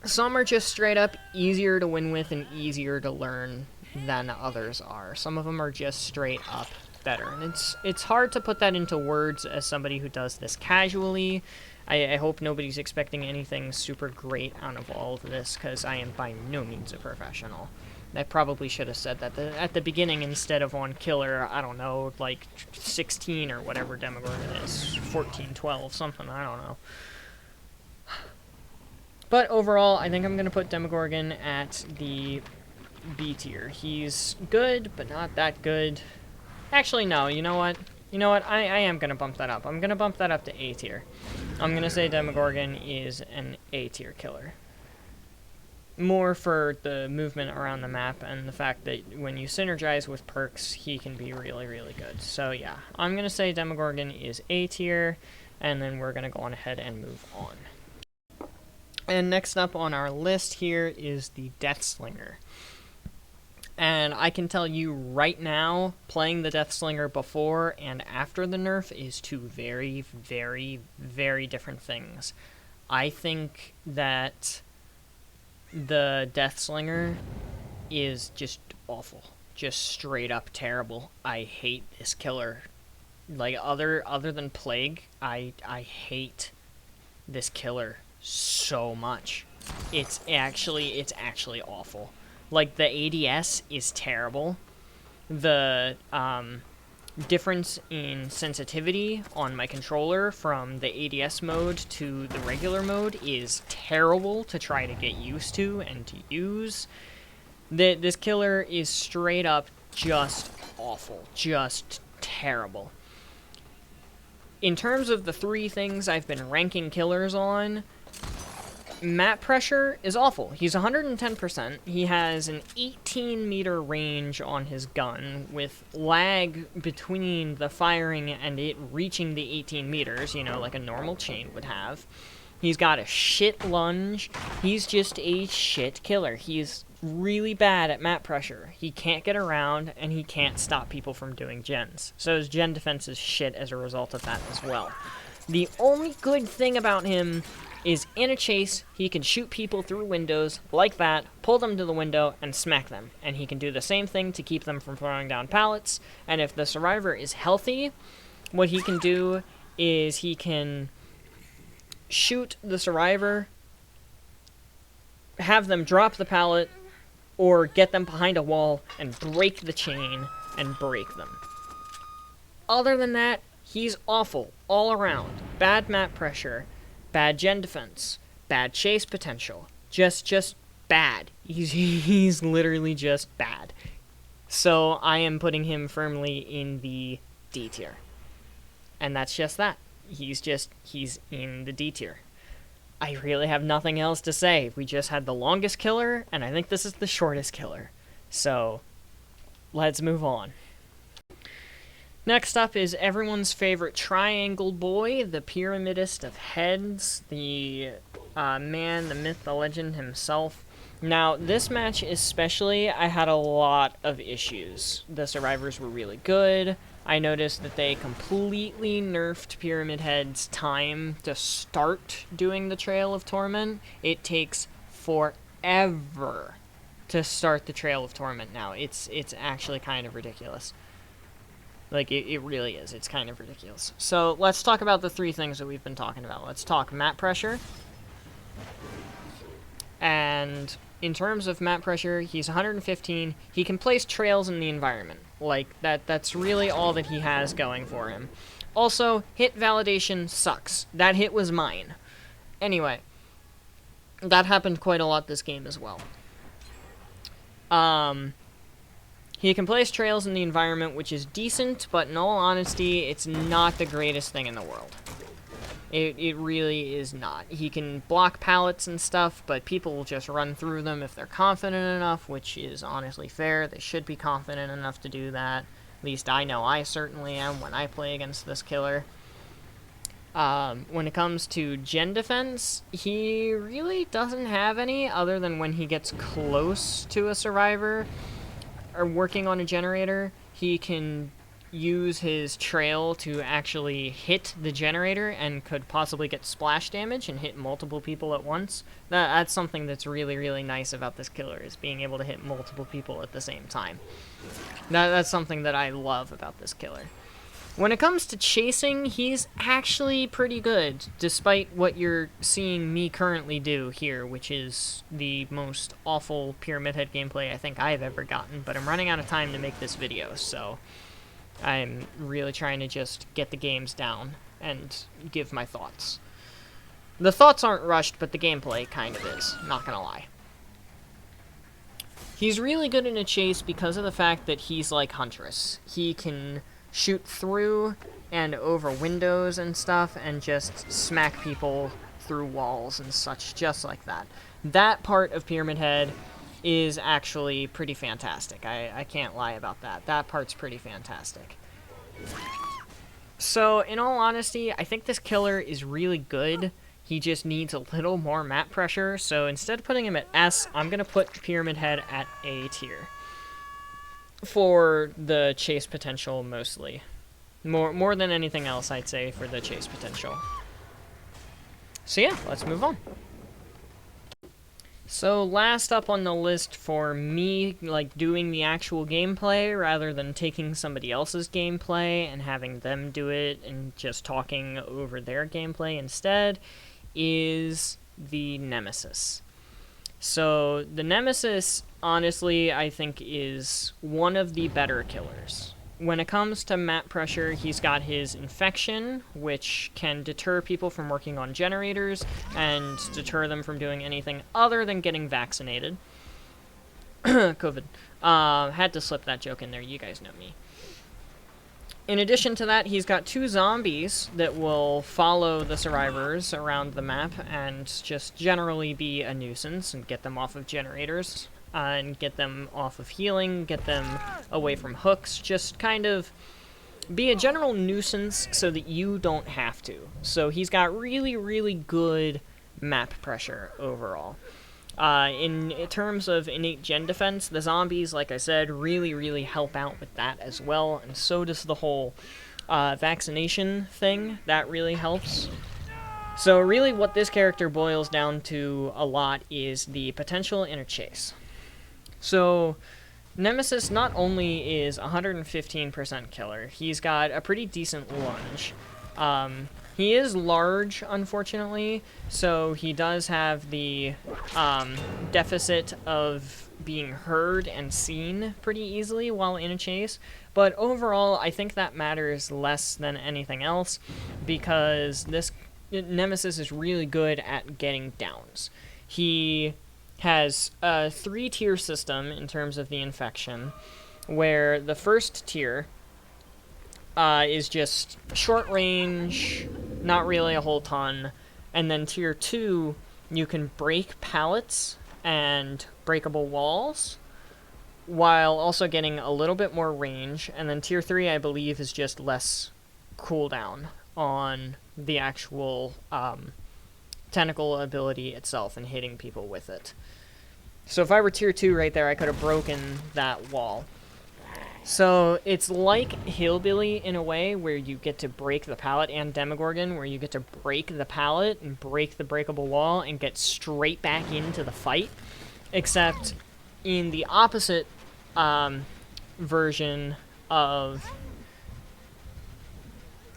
Some are just straight up easier to win with and easier to learn than others are. Some of them are just straight up better, and it's hard to put that into words as somebody who does this casually. I hope nobody's expecting anything super great out of all of this, because I am by no means a professional. I probably should have said that at the beginning instead of on Killer, I don't know, like 16 or whatever Demogorgon is, 14, 12, something, I don't know. But overall, I think I'm going to put Demogorgon at the B tier. He's good, but not that good. Actually, no, you know what? I am going to bump that up. I'm going to bump that up to A tier. I'm going to say Demogorgon is an A tier killer. more for the movement around the map and the fact that when you synergize with perks, he can be really, really good. So yeah, I'm going to say Demogorgon is A tier, and then we're going to go on ahead and move on. And next up on our list here is the Deathslinger. And I can tell you right now, playing the Deathslinger before and after the nerf is two very, very, very different things. I think that the Deathslinger is just awful. Just straight up terrible. I hate this killer. Like, other than Plague, I hate this killer so much. It's actually awful. Like, the ADS is terrible. The difference in sensitivity on my controller from the ADS mode to the regular mode is terrible to try to get used to and to use. This killer is straight up just awful. Just terrible. In terms of the three things I've been ranking killers on, map pressure is awful. He's 110%. He has an 18-meter range on his gun with lag between the firing and it reaching the 18 meters, you know, like a normal chain would have. He's got a shit lunge. He's just a shit killer. He's really bad at map pressure. He can't get around, and he can't stop people from doing gens. So his gen defense is shit as a result of that as well. The only good thing about him is in a chase, he can shoot people through windows like that, pull them to the window, and smack them. And he can do the same thing to keep them from throwing down pallets. And if the survivor is healthy, what he can do is he can shoot the survivor, have them drop the pallet, or get them behind a wall and break the chain and break them. Other than that, he's awful all around. Bad map pressure, bad gen defense, bad chase potential. Just bad. He's literally just bad. So I am putting him firmly in the D tier. And that's just that. He's in the D tier. I really have nothing else to say. We just had the longest killer, and I think this is the shortest killer. So, let's move on. Next up is everyone's favorite triangle boy, the Pyramidist of Heads, the man, the myth, the legend himself. Now, this match especially, I had a lot of issues. The survivors were really good. I noticed that they completely nerfed Pyramid Head's time to start doing the Trail of Torment. It takes forever to start the Trail of Torment now. It's actually kind of ridiculous. Like, it really is. It's kind of ridiculous. So, let's talk about the three things that we've been talking about. Let's talk map pressure. And in terms of map pressure, he's 115. He can place trails in the environment. Like, that's really all that he has going for him. Also, hit validation sucks. That hit was mine. Anyway, that happened quite a lot this game as well. He can place trails in the environment, which is decent, but in all honesty, it's not the greatest thing in the world. It really is not. He can block pallets and stuff, but people will just run through them if they're confident enough, which is honestly fair. They should be confident enough to do that. At least I know I certainly am when I play against this killer. When it comes to gen defense, he really doesn't have any, other than when he gets close to a survivor or working on a generator. He can use his trail to actually hit the generator and could possibly get splash damage and hit multiple people at once. That's something that's really, really nice about this killer, is being able to hit multiple people at the same time. That's something that I love about this killer. When it comes to chasing, he's actually pretty good, despite what you're seeing me currently do here, which is the most awful Pyramid Head gameplay I think I've ever gotten, but I'm running out of time to make this video, so I'm really trying to just get the games down and give my thoughts. The thoughts aren't rushed, but the gameplay kind of is, not gonna lie. He's really good in a chase because of the fact that he's like Huntress. He can shoot through and over windows and stuff and just smack people through walls and such just like that. That part of Pyramid Head is actually pretty fantastic. I can't lie about that. That part's pretty fantastic. So, in all honesty, I think this killer is really good. He just needs a little more map pressure, so instead of putting him at S, I'm going to put Pyramid Head at A tier. For the chase potential, mostly. More than anything else, I'd say, for the chase potential. So yeah, let's move on. So last up on the list for me, like, doing the actual gameplay rather than taking somebody else's gameplay and having them do it and just talking over their gameplay instead, is the Nemesis. So the Nemesis, honestly, I think is one of the better killers. When it comes to map pressure, he's got his infection, which can deter people from working on generators and deter them from doing anything other than getting vaccinated. COVID. Had to slip that joke in there, you guys know me. In addition to that, he's got 2 zombies that will follow the survivors around the map and just generally be a nuisance and get them off of generators. And get them off of healing, get them away from hooks, just kind of be a general nuisance so that you don't have to. So he's got really, really good map pressure overall. In terms of innate gen defense, the zombies, like I said, really, really help out with that as well, and so does the whole vaccination thing. That really helps. So really what this character boils down to a lot is the potential in a chase. So, Nemesis not only is 115% killer, he's got a pretty decent lunge. He is large, unfortunately, so he does have the deficit of being heard and seen pretty easily while in a chase. But overall, I think that matters less than anything else, because this Nemesis is really good at getting downs. He has a 3-tier system in terms of the infection, where the first tier is just short range, not really a whole ton, and then tier 2, you can break pallets and breakable walls, while also getting a little bit more range, and then tier 3, I believe, is just less cooldown on the actual tentacle ability itself and hitting people with it. So if I were tier 2 right there, I could have broken that wall. So it's like Hillbilly in a way, where you get to break the pallet, and Demogorgon, where you get to break the pallet and break the breakable wall and get straight back into the fight. Except in the opposite version of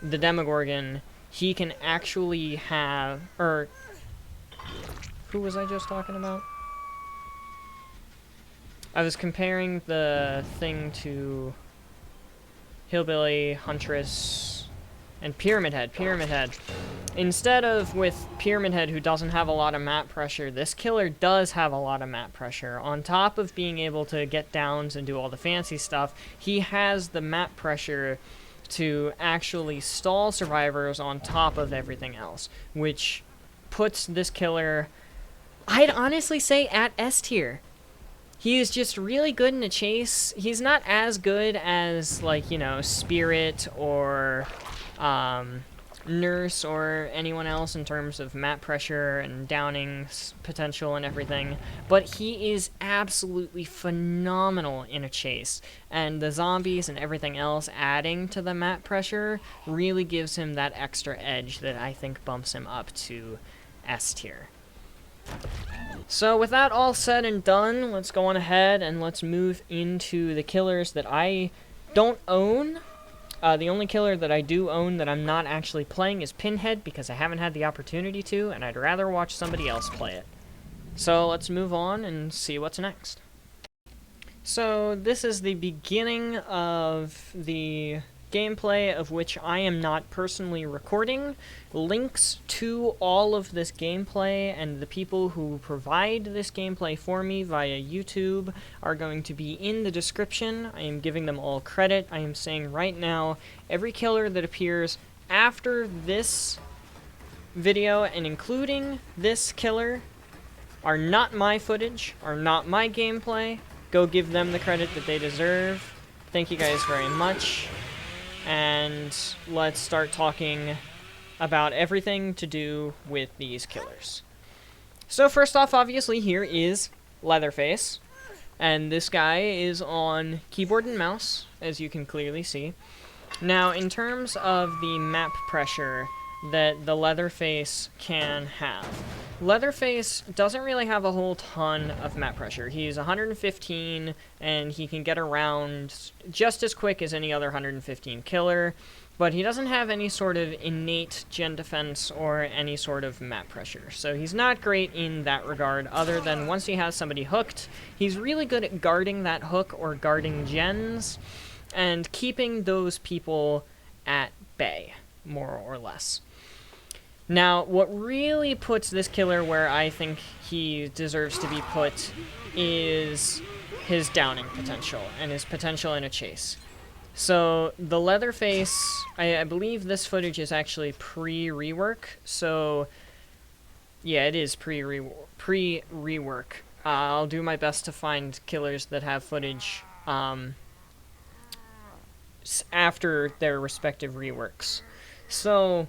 the Demogorgon, he can actually have... who was I just talking about? I was comparing the thing to Hillbilly, Huntress, and Pyramid Head. Pyramid Head. Instead of with Pyramid Head, who doesn't have a lot of map pressure, this killer does have a lot of map pressure. On top of being able to get downs and do all the fancy stuff, he has the map pressure to actually stall survivors on top of everything else, which puts this killer, I'd honestly say, at S tier. He is just really good in a chase. He's not as good as, like, you know, Spirit or Nurse or anyone else in terms of map pressure and downing potential and everything, but he is absolutely phenomenal in a chase. And the zombies and everything else adding to the map pressure really gives him that extra edge that I think bumps him up to S tier. So with that all said and done, let's go on ahead and let's move into the killers that I don't own. The only killer that I do own that I'm not actually playing is Pinhead, because I haven't had the opportunity to, and I'd rather watch somebody else play it. So let's move on and see what's next. So this is the beginning of the gameplay, of which I am not personally recording. Links to all of this gameplay and the people who provide this gameplay for me via YouTube are going to be in the description. I am giving them all credit. I am saying right now, every killer that appears after this video and including this killer are not my footage, are not my gameplay. Go give them the credit that they deserve. Thank you guys very much. And let's start talking about everything to do with these killers. So first off, obviously, here is Leatherface. And this guy is on keyboard and mouse, as you can clearly see. Now, in terms of the map pressure that the Leatherface can have, Leatherface doesn't really have a whole ton of map pressure. He's 115, and he can get around just as quick as any other 115 killer, but he doesn't have any sort of innate gen defense or any sort of map pressure. So he's not great in that regard, other than once he has somebody hooked, he's really good at guarding that hook or guarding gens, and keeping those people at bay, more or less. Now, what really puts this killer where I think he deserves to be put is his downing potential, and his potential in a chase. So, the Leatherface, I believe this footage is actually pre-rework, so yeah, it is pre-rework. I'll do my best to find killers that have footage after their respective reworks. So,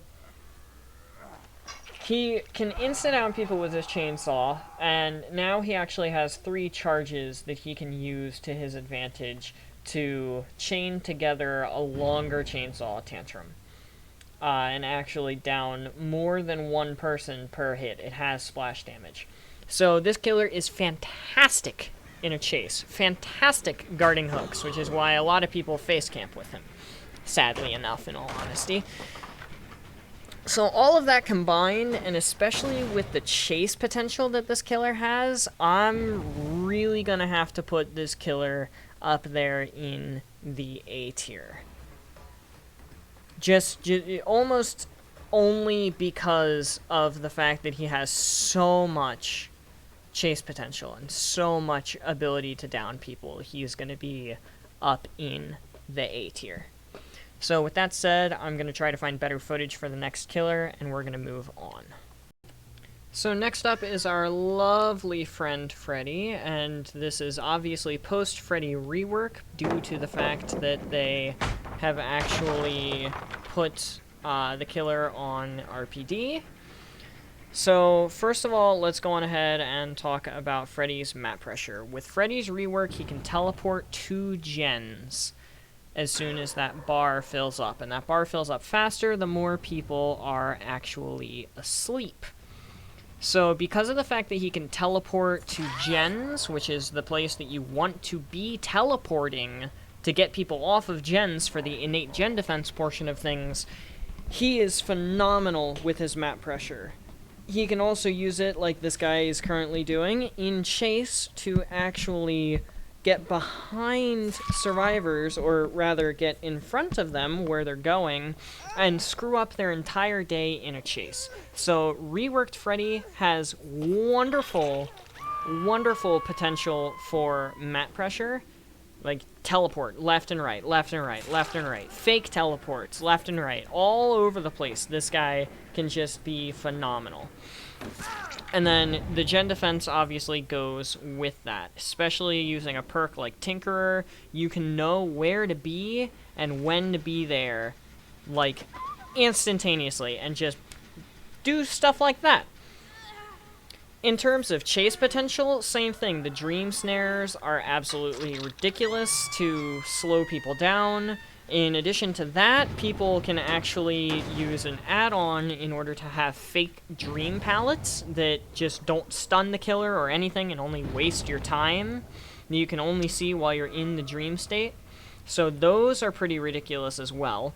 he can instant down people with his chainsaw, and now he actually has 3 charges that he can use to his advantage to chain together a longer chainsaw tantrum. And actually down more than one person per hit. It has splash damage. So this killer is fantastic in a chase. Fantastic guarding hooks, which is why a lot of people face camp with him. Sadly enough, in all honesty. So all of that combined, and especially with the chase potential that this killer has, I'm really gonna have to put this killer up there in the A tier. Just almost only because of the fact that he has so much chase potential and so much ability to down people. He's gonna be up in the A tier. So with that said, I'm going to try to find better footage for the next killer, and we're going to move on. So next up is our lovely friend Freddy, and this is obviously post-Freddy rework due to the fact that they have actually put the killer on RPD. So first of all, let's go on ahead and talk about Freddy's map pressure. With Freddy's rework, he can teleport 2 gens as soon as that bar fills up. And that bar fills up faster the more people are actually asleep. So because of the fact that he can teleport to gens, which is the place that you want to be teleporting to get people off of gens for the innate gen defense portion of things, he is phenomenal with his map pressure. He can also use it, like this guy is currently doing, in chase to actually get behind survivors, or rather get in front of them where they're going, and screw up their entire day in a chase. So reworked Freddy has wonderful, wonderful potential for map pressure. Like teleport left and right, left and right, left and right. Fake teleports left and right, all over the place. This guy can just be phenomenal. And then the gen defense obviously goes with that, especially using a perk like Tinkerer. You can know where to be and when to be there, like, instantaneously, and just do stuff like that. In terms of chase potential, same thing. The dream snares are absolutely ridiculous to slow people down. In addition to that, people can actually use an add-on in order to have fake dream palettes that just don't stun the killer or anything and only waste your time, that you can only see while you're in the dream state. So those are pretty ridiculous as well.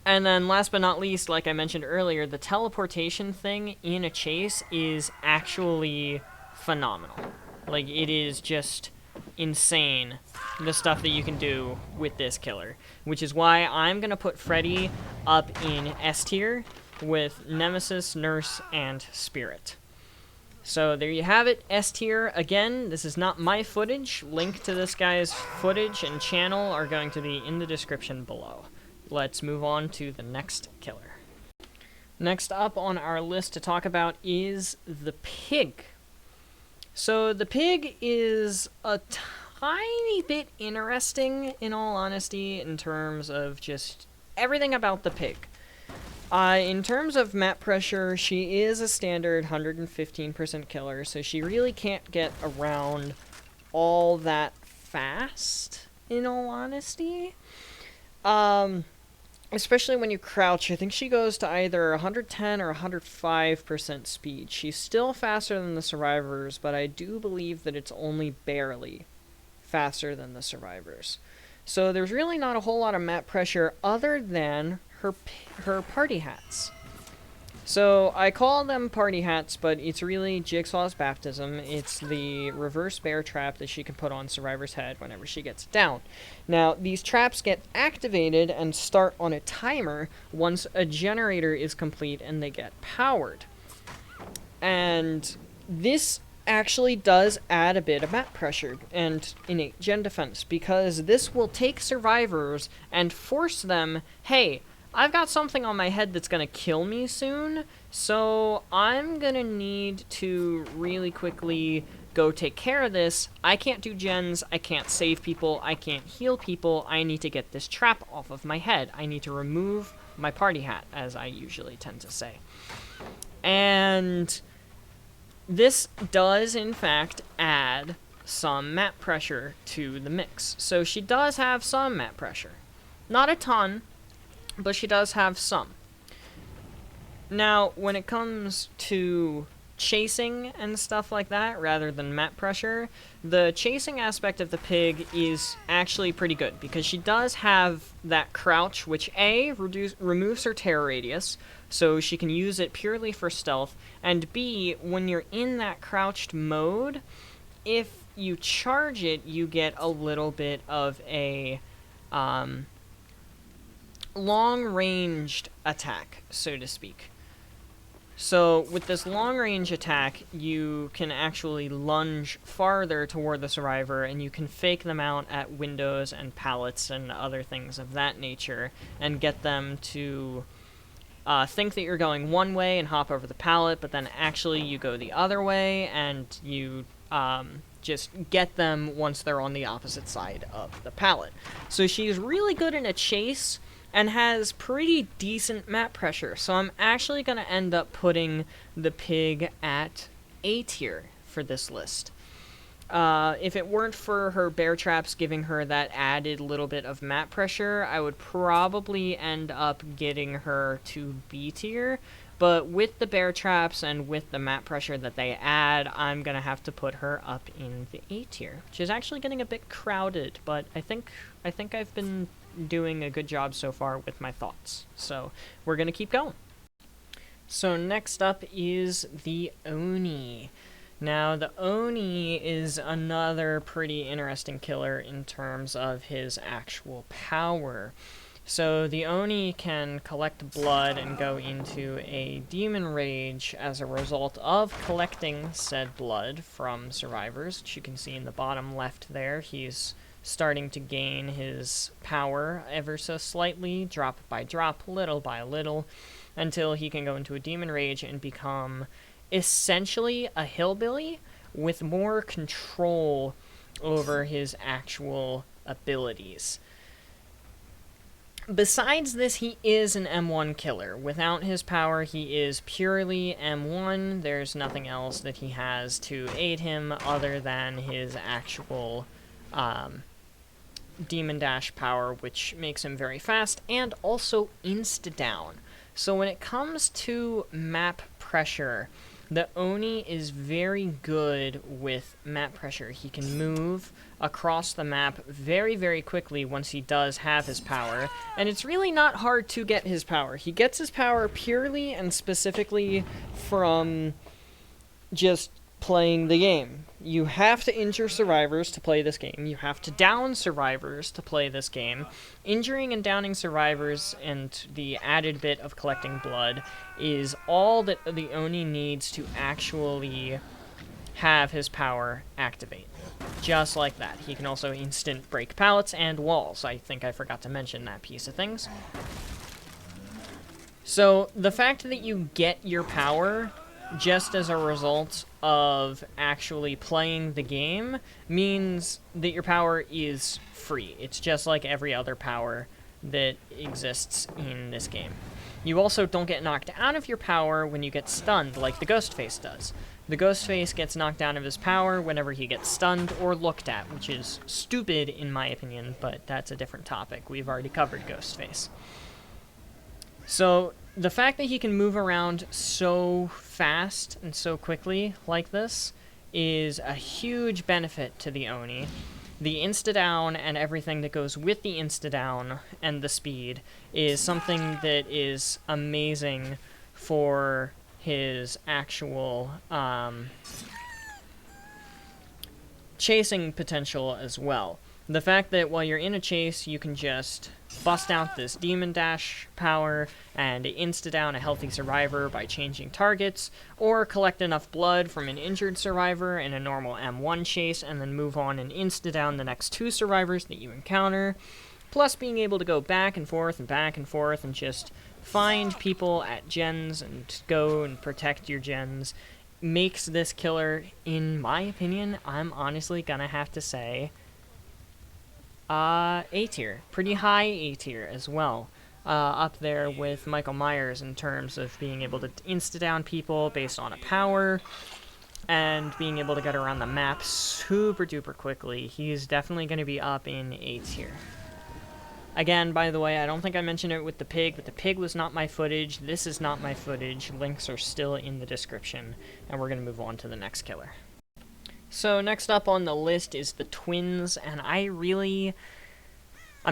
And then last but not least, like I mentioned earlier, the teleportation thing in a chase is actually phenomenal. Like, it is just insane, the stuff that you can do with this killer, which is why I'm gonna put Freddy up in S tier with Nemesis, Nurse, and Spirit. So there you have it, S tier. Again, this is not my footage. Link to this guy's footage and channel are going to be in the description below. Let's move on to the next killer. Next up on our list to talk about is the pig. So the pig is a tiny bit interesting, in all honesty, in terms of just everything about the pig. In terms of map pressure, she is a standard 115% killer, so she really can't get around all that fast, in all honesty. Especially when you crouch, I think she goes to either 110 or 105% speed. She's still faster than the survivors, but I do believe that it's only barely faster than the survivors. So there's really not a whole lot of map pressure other than her party hats. So I call them party hats, but it's really Jigsaw's baptism. It's the reverse bear trap that she can put on Survivor's head whenever she gets down. Now, these traps get activated and start on a timer once a generator is complete and they get powered. And this actually does add a bit of map pressure and innate gen defense, because this will take survivors and force them, hey, I've got something on my head that's going to kill me soon, so I'm going to need to really quickly go take care of this. I can't do gens, I can't save people, I can't heal people, I need to get this trap off of my head. I need to remove my party hat, as I usually tend to say. And this does, in fact, add some map pressure to the mix. So she does have some map pressure. Not a ton, but she does have some. Now, when it comes to chasing and stuff like that, rather than map pressure, the chasing aspect of the pig is actually pretty good, because she does have that crouch, which A, removes her terror radius, so she can use it purely for stealth, and B, when you're in that crouched mode, if you charge it, you get a little bit of a long-ranged attack, so to speak. So with this long-range attack, you can actually lunge farther toward the survivor, and you can fake them out at windows and pallets and other things of that nature, and get them to think that you're going one way and hop over the pallet, but then actually you go the other way, and you just get them once they're on the opposite side of the pallet. So she's really good in a chase, and has pretty decent map pressure, so I'm actually going to end up putting the pig at A tier for this list. If it weren't for her bear traps giving her that added little bit of map pressure, I would probably end up getting her to B tier, but with the bear traps and with the map pressure that they add, I'm going to have to put her up in the A tier, which is actually getting a bit crowded, but I think I've been doing a good job so far with my thoughts. So we're going to keep going. So next up is the Oni. Now, the Oni is another pretty interesting killer in terms of his actual power. So the Oni can collect blood and go into a demon rage as a result of collecting said blood from survivors, which you can see in the bottom left there. He's starting to gain his power ever so slightly, drop by drop, little by little, until he can go into a demon rage and become essentially a hillbilly with more control over his actual abilities. Besides this, he is an M1 killer. Without his power, he is purely M1. There's nothing else that he has to aid him other than his actual Demon Dash power, which makes him very fast, and also insta-down. So when it comes to map pressure, the Oni is very good with map pressure. He can move across the map very, very quickly once he does have his power, and it's really not hard to get his power. He gets his power purely and specifically from just playing the game. You have to injure survivors to play this game. You have to down survivors to play this game. Injuring and downing survivors and the added bit of collecting blood is all that the Oni needs to actually have his power activate. Just like that. He can also instant break pallets and walls. I think I forgot to mention that piece of things. So, the fact that you get your power just as a result of actually playing the game means that your power is free. It's just like every other power that exists in this game. You also don't get knocked out of your power when you get stunned, like the Ghostface does. The Ghostface gets knocked out of his power whenever he gets stunned or looked at, which is stupid in my opinion, but that's a different topic. We've already covered Ghostface. So, the fact that he can move around so fast and so quickly like this is a huge benefit to the Oni. The insta-down and everything that goes with the insta-down and the speed is something that is amazing for his actual chasing potential as well. The fact that while you're in a chase, you can just bust out this Demon Dash power and insta-down a healthy survivor by changing targets, or collect enough blood from an injured survivor in a normal M1 chase and then move on and insta-down the next 2 survivors that you encounter, plus being able to go back and forth and just find people at gens and go and protect your gens, makes this killer, in my opinion, I'm honestly gonna have to say, A tier. Pretty high A tier as well. Up there with Michael Myers in terms of being able to insta-down people based on a power, and being able to get around the map super duper quickly. He's definitely going to be up in A tier. Again, by the way, I don't think I mentioned it with the pig, but the pig was not my footage. This is not my footage. Links are still in the description, and we're going to move on to the next killer. So next up on the list is the twins, and I'm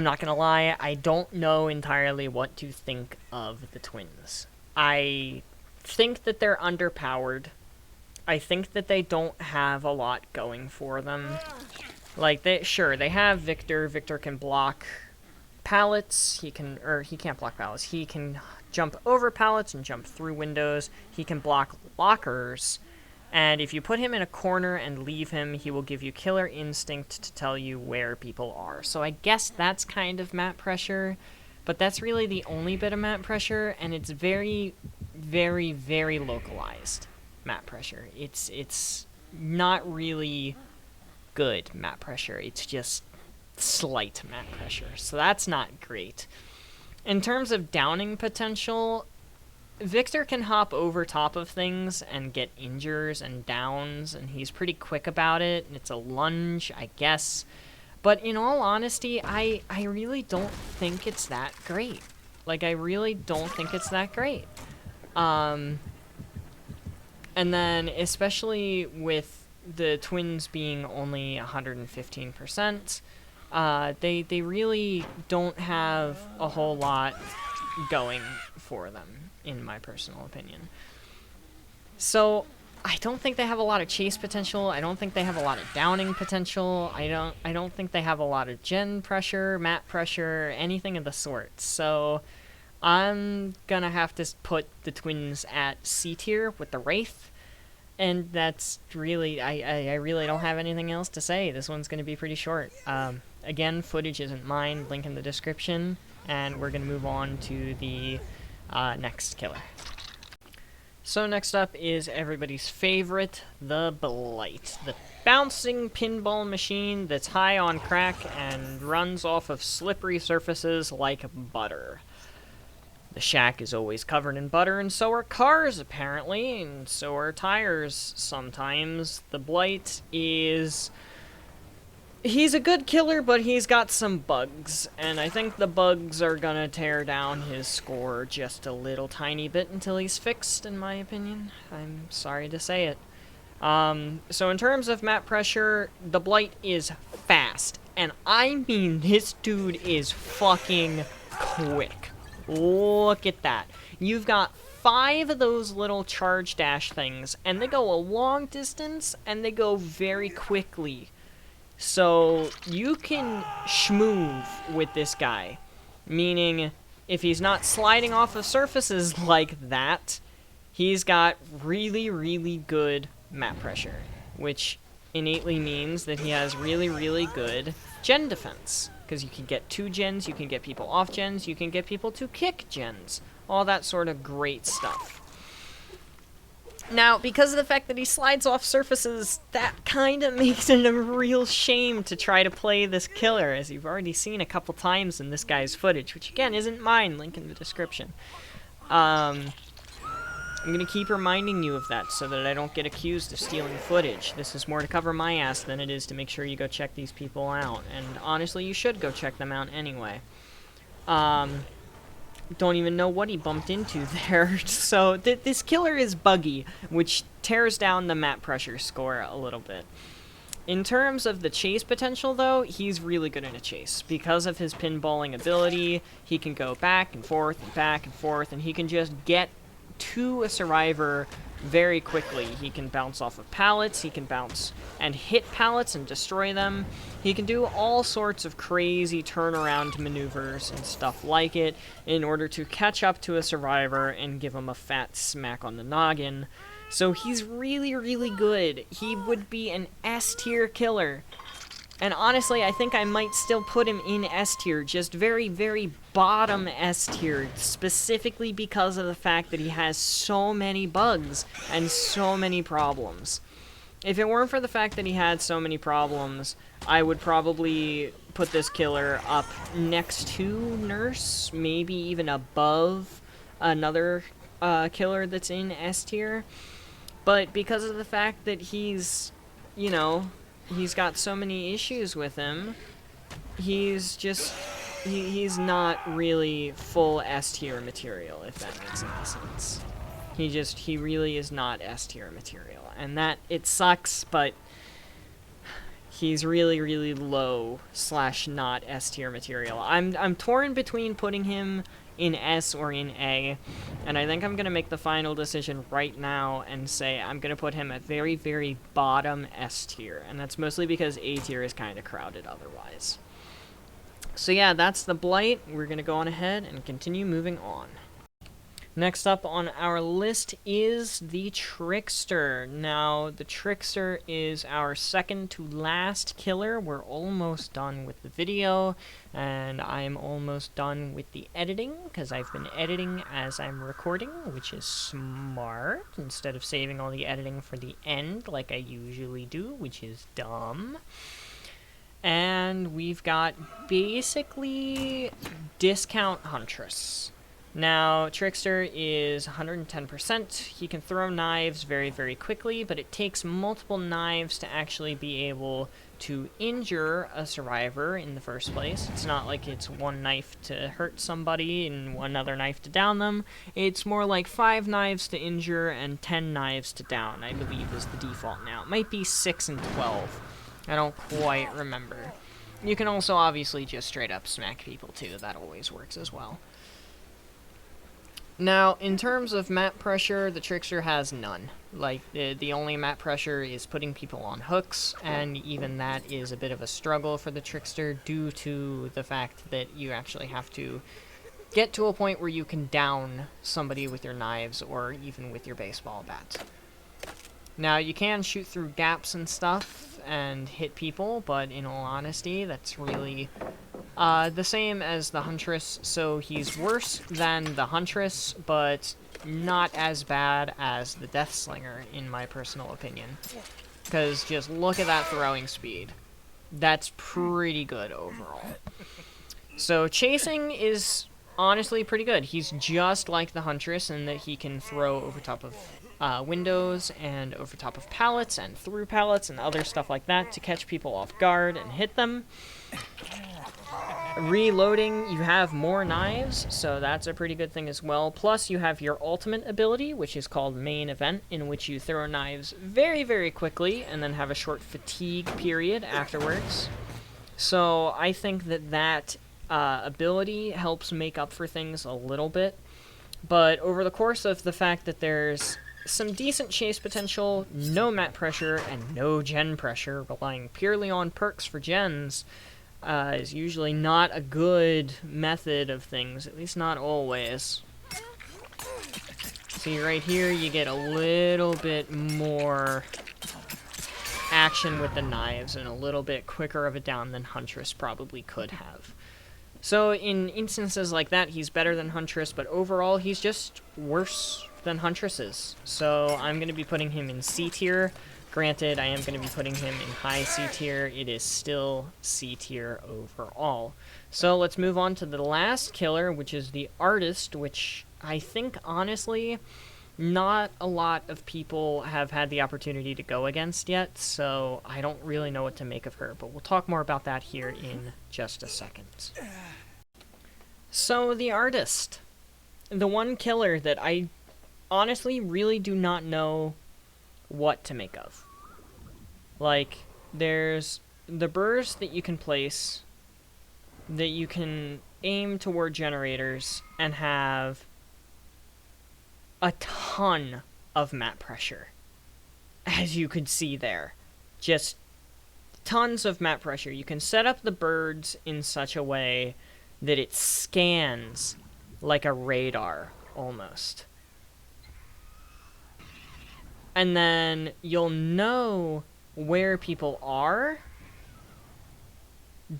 not gonna lie, I don't know entirely what to think of the twins. I think that they're underpowered. I think that they don't have a lot going for them. Like, they have Victor. Victor can block pallets. He can't block pallets. He can jump over pallets and jump through windows. He can block lockers. And if you put him in a corner and leave him, he will give you killer instinct to tell you where people are. So I guess that's kind of map pressure, but that's really the only bit of map pressure, and it's very, very, very localized map pressure. It's not really good map pressure. It's just slight map pressure. So that's not great. In terms of downing potential, Victor can hop over top of things and get injures and downs, and he's pretty quick about it, and it's a lunge, I guess. But in all honesty, I really don't think it's that great. Like, I really don't think it's that great. And then, especially with the twins being only 115%, they really don't have a whole lot going for them, in my personal opinion. So, I don't think they have a lot of chase potential. I don't think they have a lot of downing potential. I don't think they have a lot of gen pressure, map pressure, anything of the sort. So, I'm gonna have to put the twins at C tier with the Wraith. And that's really, I really don't have anything else to say. This one's gonna be pretty short. Again, footage isn't mine, link in the description. And we're gonna move on to the next killer. So next up is everybody's favorite, the Blight. The bouncing pinball machine that's high on crack and runs off of slippery surfaces like butter. The shack is always covered in butter, and so are cars, apparently, and so are tires sometimes. The Blight is... He's a good killer, but he's got some bugs, and I think the bugs are gonna tear down his score just a little tiny bit until he's fixed, in my opinion. I'm sorry to say it. So in terms of map pressure, the Blight is fast, and I mean this dude is fucking quick. Look at that. You've got 5 of those little charge dash things, and they go a long distance, and they go very quickly. So, you can schmoove with this guy, meaning if he's not sliding off of surfaces like that, he's got really, really good map pressure, which innately means that he has really, really good gen defense, because you can get 2 gens, you can get people off gens, you can get people to kick gens, all that sort of great stuff. Now, because of the fact that he slides off surfaces, that kind of makes it a real shame to try to play this killer, as you've already seen a couple times in this guy's footage, which again isn't mine, link in the description. I'm going to keep reminding you of that so that I don't get accused of stealing footage. This is more to cover my ass than it is to make sure you go check these people out, and honestly, you should go check them out anyway. Don't even know what he bumped into there. So this killer is buggy, which tears down the map pressure score a little bit. In terms of the chase potential, though, he's really good in a chase. Because of his pinballing ability, he can go back and forth and back and forth, and he can just get to a survivor very quickly. He can bounce off of pallets, he can bounce and hit pallets and destroy them. He can do all sorts of crazy turnaround maneuvers and stuff like it in order to catch up to a survivor and give him a fat smack on the noggin. So he's really, really good. He would be an S-tier killer. And honestly, I think I might still put him in S-tier, just very, very bottom S-tier, specifically because of the fact that he has so many bugs and so many problems. If it weren't for the fact that he had so many problems, I would probably put this killer up next to Nurse, maybe even above another killer that's in S-tier. But because of the fact that he's, you know, he's got so many issues with him, he's just, he's not really full S-tier material, if that makes any sense. He really is not S-tier material. And that, it sucks, but he's really, really low / not S-tier material. I'm torn between putting him in S or in A, and I think I'm going to make the final decision right now and say I'm going to put him at very, very bottom S tier, and that's mostly because A tier is kind of crowded otherwise. So yeah, that's the Blight. We're going to go on ahead and continue moving on. Next up on our list is the Trickster. Now, the Trickster is our second to last killer. We're almost done with the video, and I'm almost done with the editing, because I've been editing as I'm recording, which is smart, instead of saving all the editing for the end like I usually do, which is dumb. And we've got basically discount Huntress. Now, Trickster is 110%. He can throw knives very, very quickly, but it takes multiple knives to actually be able to injure a survivor in the first place. It's not like it's one knife to hurt somebody and one other knife to down them. It's more like 5 knives to injure and 10 knives to down, I believe, is the default now. It might be 6 and 12. I don't quite remember. You can also obviously just straight up smack people too. That always works as well. Now, in terms of map pressure, the Trickster has none. Like, the only map pressure is putting people on hooks, and even that is a bit of a struggle for the Trickster due to the fact that you actually have to get to a point where you can down somebody with your knives or even with your baseball bat. Now, you can shoot through gaps and stuff and hit people, but in all honesty, that's really the same as the Huntress, so he's worse than the Huntress, but not as bad as the Deathslinger, in my personal opinion. Because just look at that throwing speed. That's pretty good overall. So chasing is honestly pretty good. He's just like the Huntress in that he can throw over top of windows and over top of pallets and through pallets and other stuff like that to catch people off guard and hit them. Reloading, you have more knives, so that's a pretty good thing as well. Plus, you have your ultimate ability, which is called Main Event, in which you throw knives very, very quickly and then have a short fatigue period afterwards. So I think that that ability helps make up for things a little bit. But over the course of the fact that there's some decent chase potential, no map pressure, and no gen pressure, relying purely on perks for gens, is usually not a good method of things, at least not always. See, right here, you get a little bit more action with the knives and a little bit quicker of a down than Huntress probably could have. So in instances like that, he's better than Huntress, but overall, he's just worse than Huntress is. So I'm going to be putting him in C tier. Granted, I am going to be putting him in high C tier. It is still C tier overall. So let's move on to the last killer, which is the Artist, which I think, honestly, not a lot of people have had the opportunity to go against yet, so I don't really know what to make of her, but we'll talk more about that here in just a second. So, the Artist. The one killer that I honestly really do not know what to make of. Like, there's the burrs that you can place, that you can aim toward generators, and have a ton of map pressure, as you could see there. Just tons of map pressure. You can set up the birds in such a way that it scans like a radar, almost. And then you'll know where people are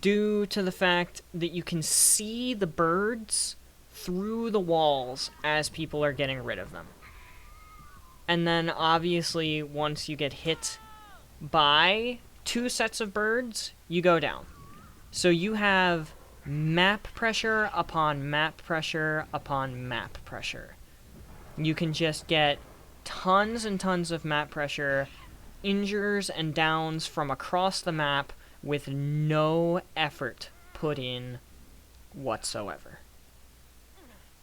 due to the fact that you can see the birds through the walls as people are getting rid of them. And then, obviously, once you get hit by 2 sets of birds, you go down. So you have map pressure upon map pressure upon map pressure. You can just get tons and tons of map pressure, injures and downs from across the map with no effort put in whatsoever.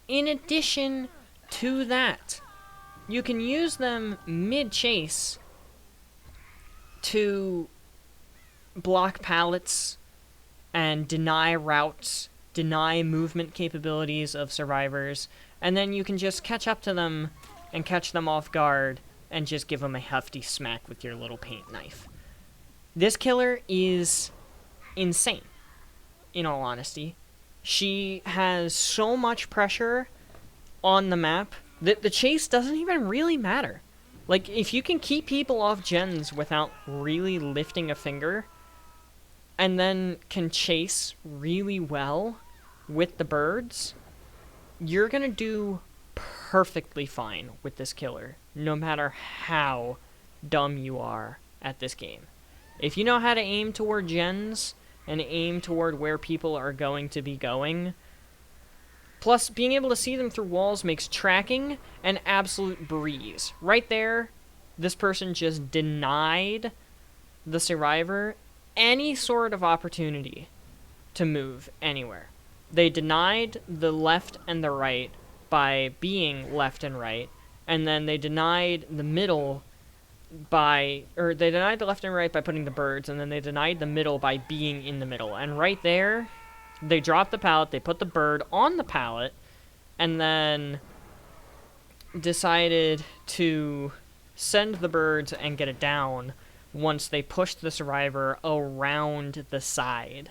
In addition to that, you can use them mid-chase to block pallets and deny routes, deny movement capabilities of survivors, and then you can just catch up to them and catch them off guard and just give them a hefty smack with your little paint knife. This killer is insane, in all honesty. She has so much pressure on the map that the chase doesn't even really matter. Like, if you can keep people off gens without really lifting a finger, and then can chase really well with the birds, you're gonna do perfectly fine with this killer, no matter how dumb you are at this game. If you know how to aim toward gens, and aim toward where people are going to be going, plus being able to see them through walls makes tracking an absolute breeze. Right there, this person just denied the survivor any sort of opportunity to move anywhere. They denied the left and the right by being left and right, and then they denied the middle they denied the left and right by putting the birds, and then they denied the middle by being in the middle. And right there, they dropped the pallet, they put the bird on the pallet, and then decided to send the birds and get it down once they pushed the survivor around the side,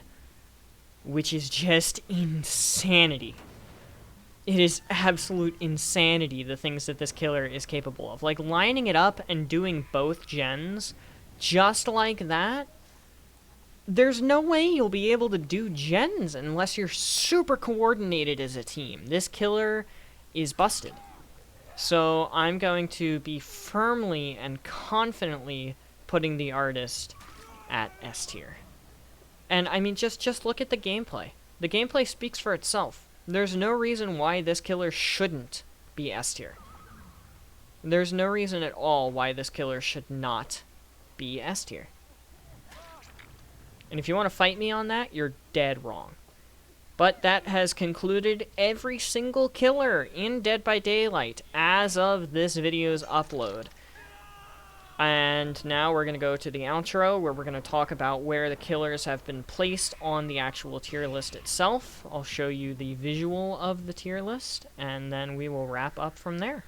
which is just insanity. It is absolute insanity, the things that this killer is capable of. Like, lining it up and doing both gens just like that, there's no way you'll be able to do gens unless you're super coordinated as a team. This killer is busted. So I'm going to be firmly and confidently putting the Artist at S tier. And, I mean, just look at the gameplay. The gameplay speaks for itself. There's no reason why this killer shouldn't be S tier. There's no reason at all why this killer should not be S tier. And if you want to fight me on that, you're dead wrong. But that has concluded every single killer in Dead by Daylight as of this video's upload. And now we're going to go to the outro, where we're going to talk about where the killers have been placed on the actual tier list itself. I'll show you the visual of the tier list, and then we will wrap up from there.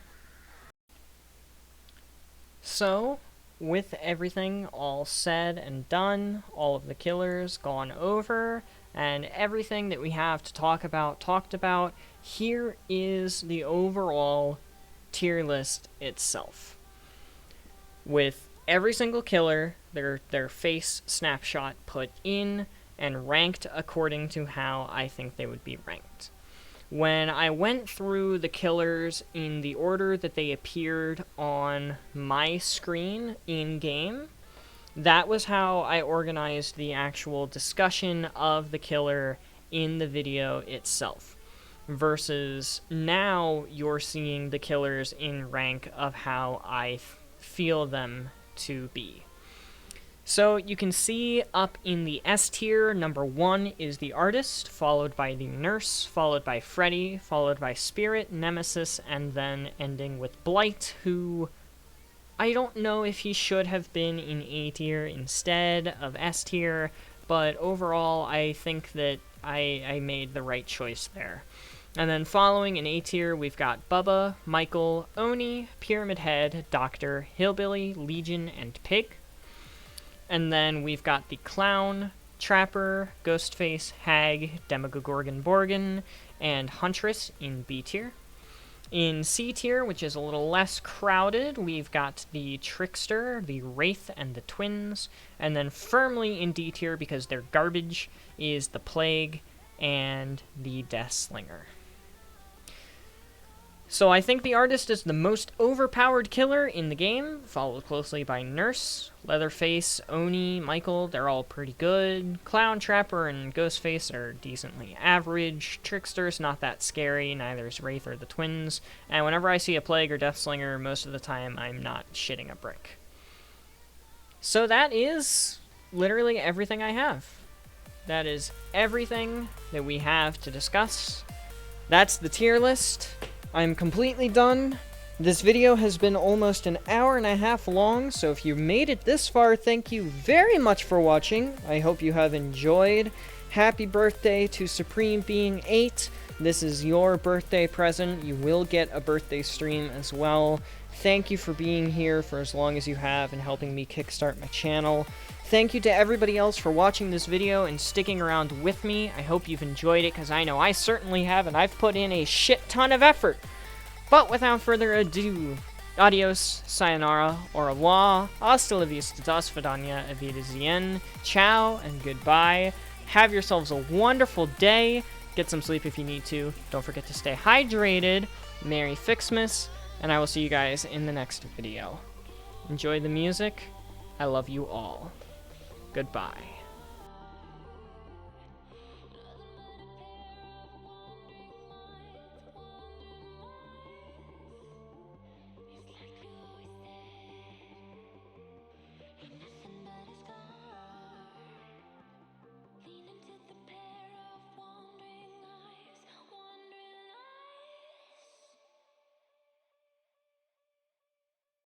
So, with everything all said and done, all of the killers gone over, and everything that we have to talk about talked about, here is the overall tier list itself. With every single killer, their face snapshot put in, and ranked according to how I think they would be ranked. When I went through the killers in the order that they appeared on my screen in-game, that was how I organized the actual discussion of the killer in the video itself. Versus now you're seeing the killers in rank of how I feel them to be. So you can see up in the S tier, number 1 is the Artist, followed by the Nurse, followed by Freddy, followed by Spirit, Nemesis, and then ending with Blight, who I don't know if he should have been in A tier instead of S tier, but overall I think that I made the right choice there. And then following in A tier, we've got Bubba, Michael, Oni, Pyramid Head, Doctor, Hillbilly, Legion, and Pig. And then we've got the Clown, Trapper, Ghostface, Hag, Demogorgon, Borgin, and Huntress in B tier. In C tier, which is a little less crowded, we've got the Trickster, the Wraith, and the Twins. And then firmly in D tier, because they're garbage, is the Plague and the Deathslinger. So I think the Artist is the most overpowered killer in the game, followed closely by Nurse, Leatherface, Oni, Michael. They're all pretty good. Clown, Trapper, and Ghostface are decently average. Trickster's not that scary, neither is Wraith or the Twins. And whenever I see a Plague or Deathslinger, most of the time I'm not shitting a brick. So that is literally everything I have. That is everything that we have to discuss. That's the tier list. I'm completely done. This video has been almost an hour and a half long, so if you made it this far, thank you very much for watching. I hope you have enjoyed. Happy birthday to Supreme Being 8. This is your birthday present. You will get a birthday stream as well. Thank you for being here for as long as you have and helping me kickstart my channel. Thank you to everybody else for watching this video and sticking around with me. I hope you've enjoyed it, because I know I certainly have, and I've put in a shit ton of effort. But without further ado, adios, sayonara, au revoir, hasta la vista, das vidania, avida ciao, and goodbye. Have yourselves a wonderful day. Get some sleep if you need to. Don't forget to stay hydrated. Merry Fixmas, and I will see you guys in the next video. Enjoy the music. I love you all. Goodbye.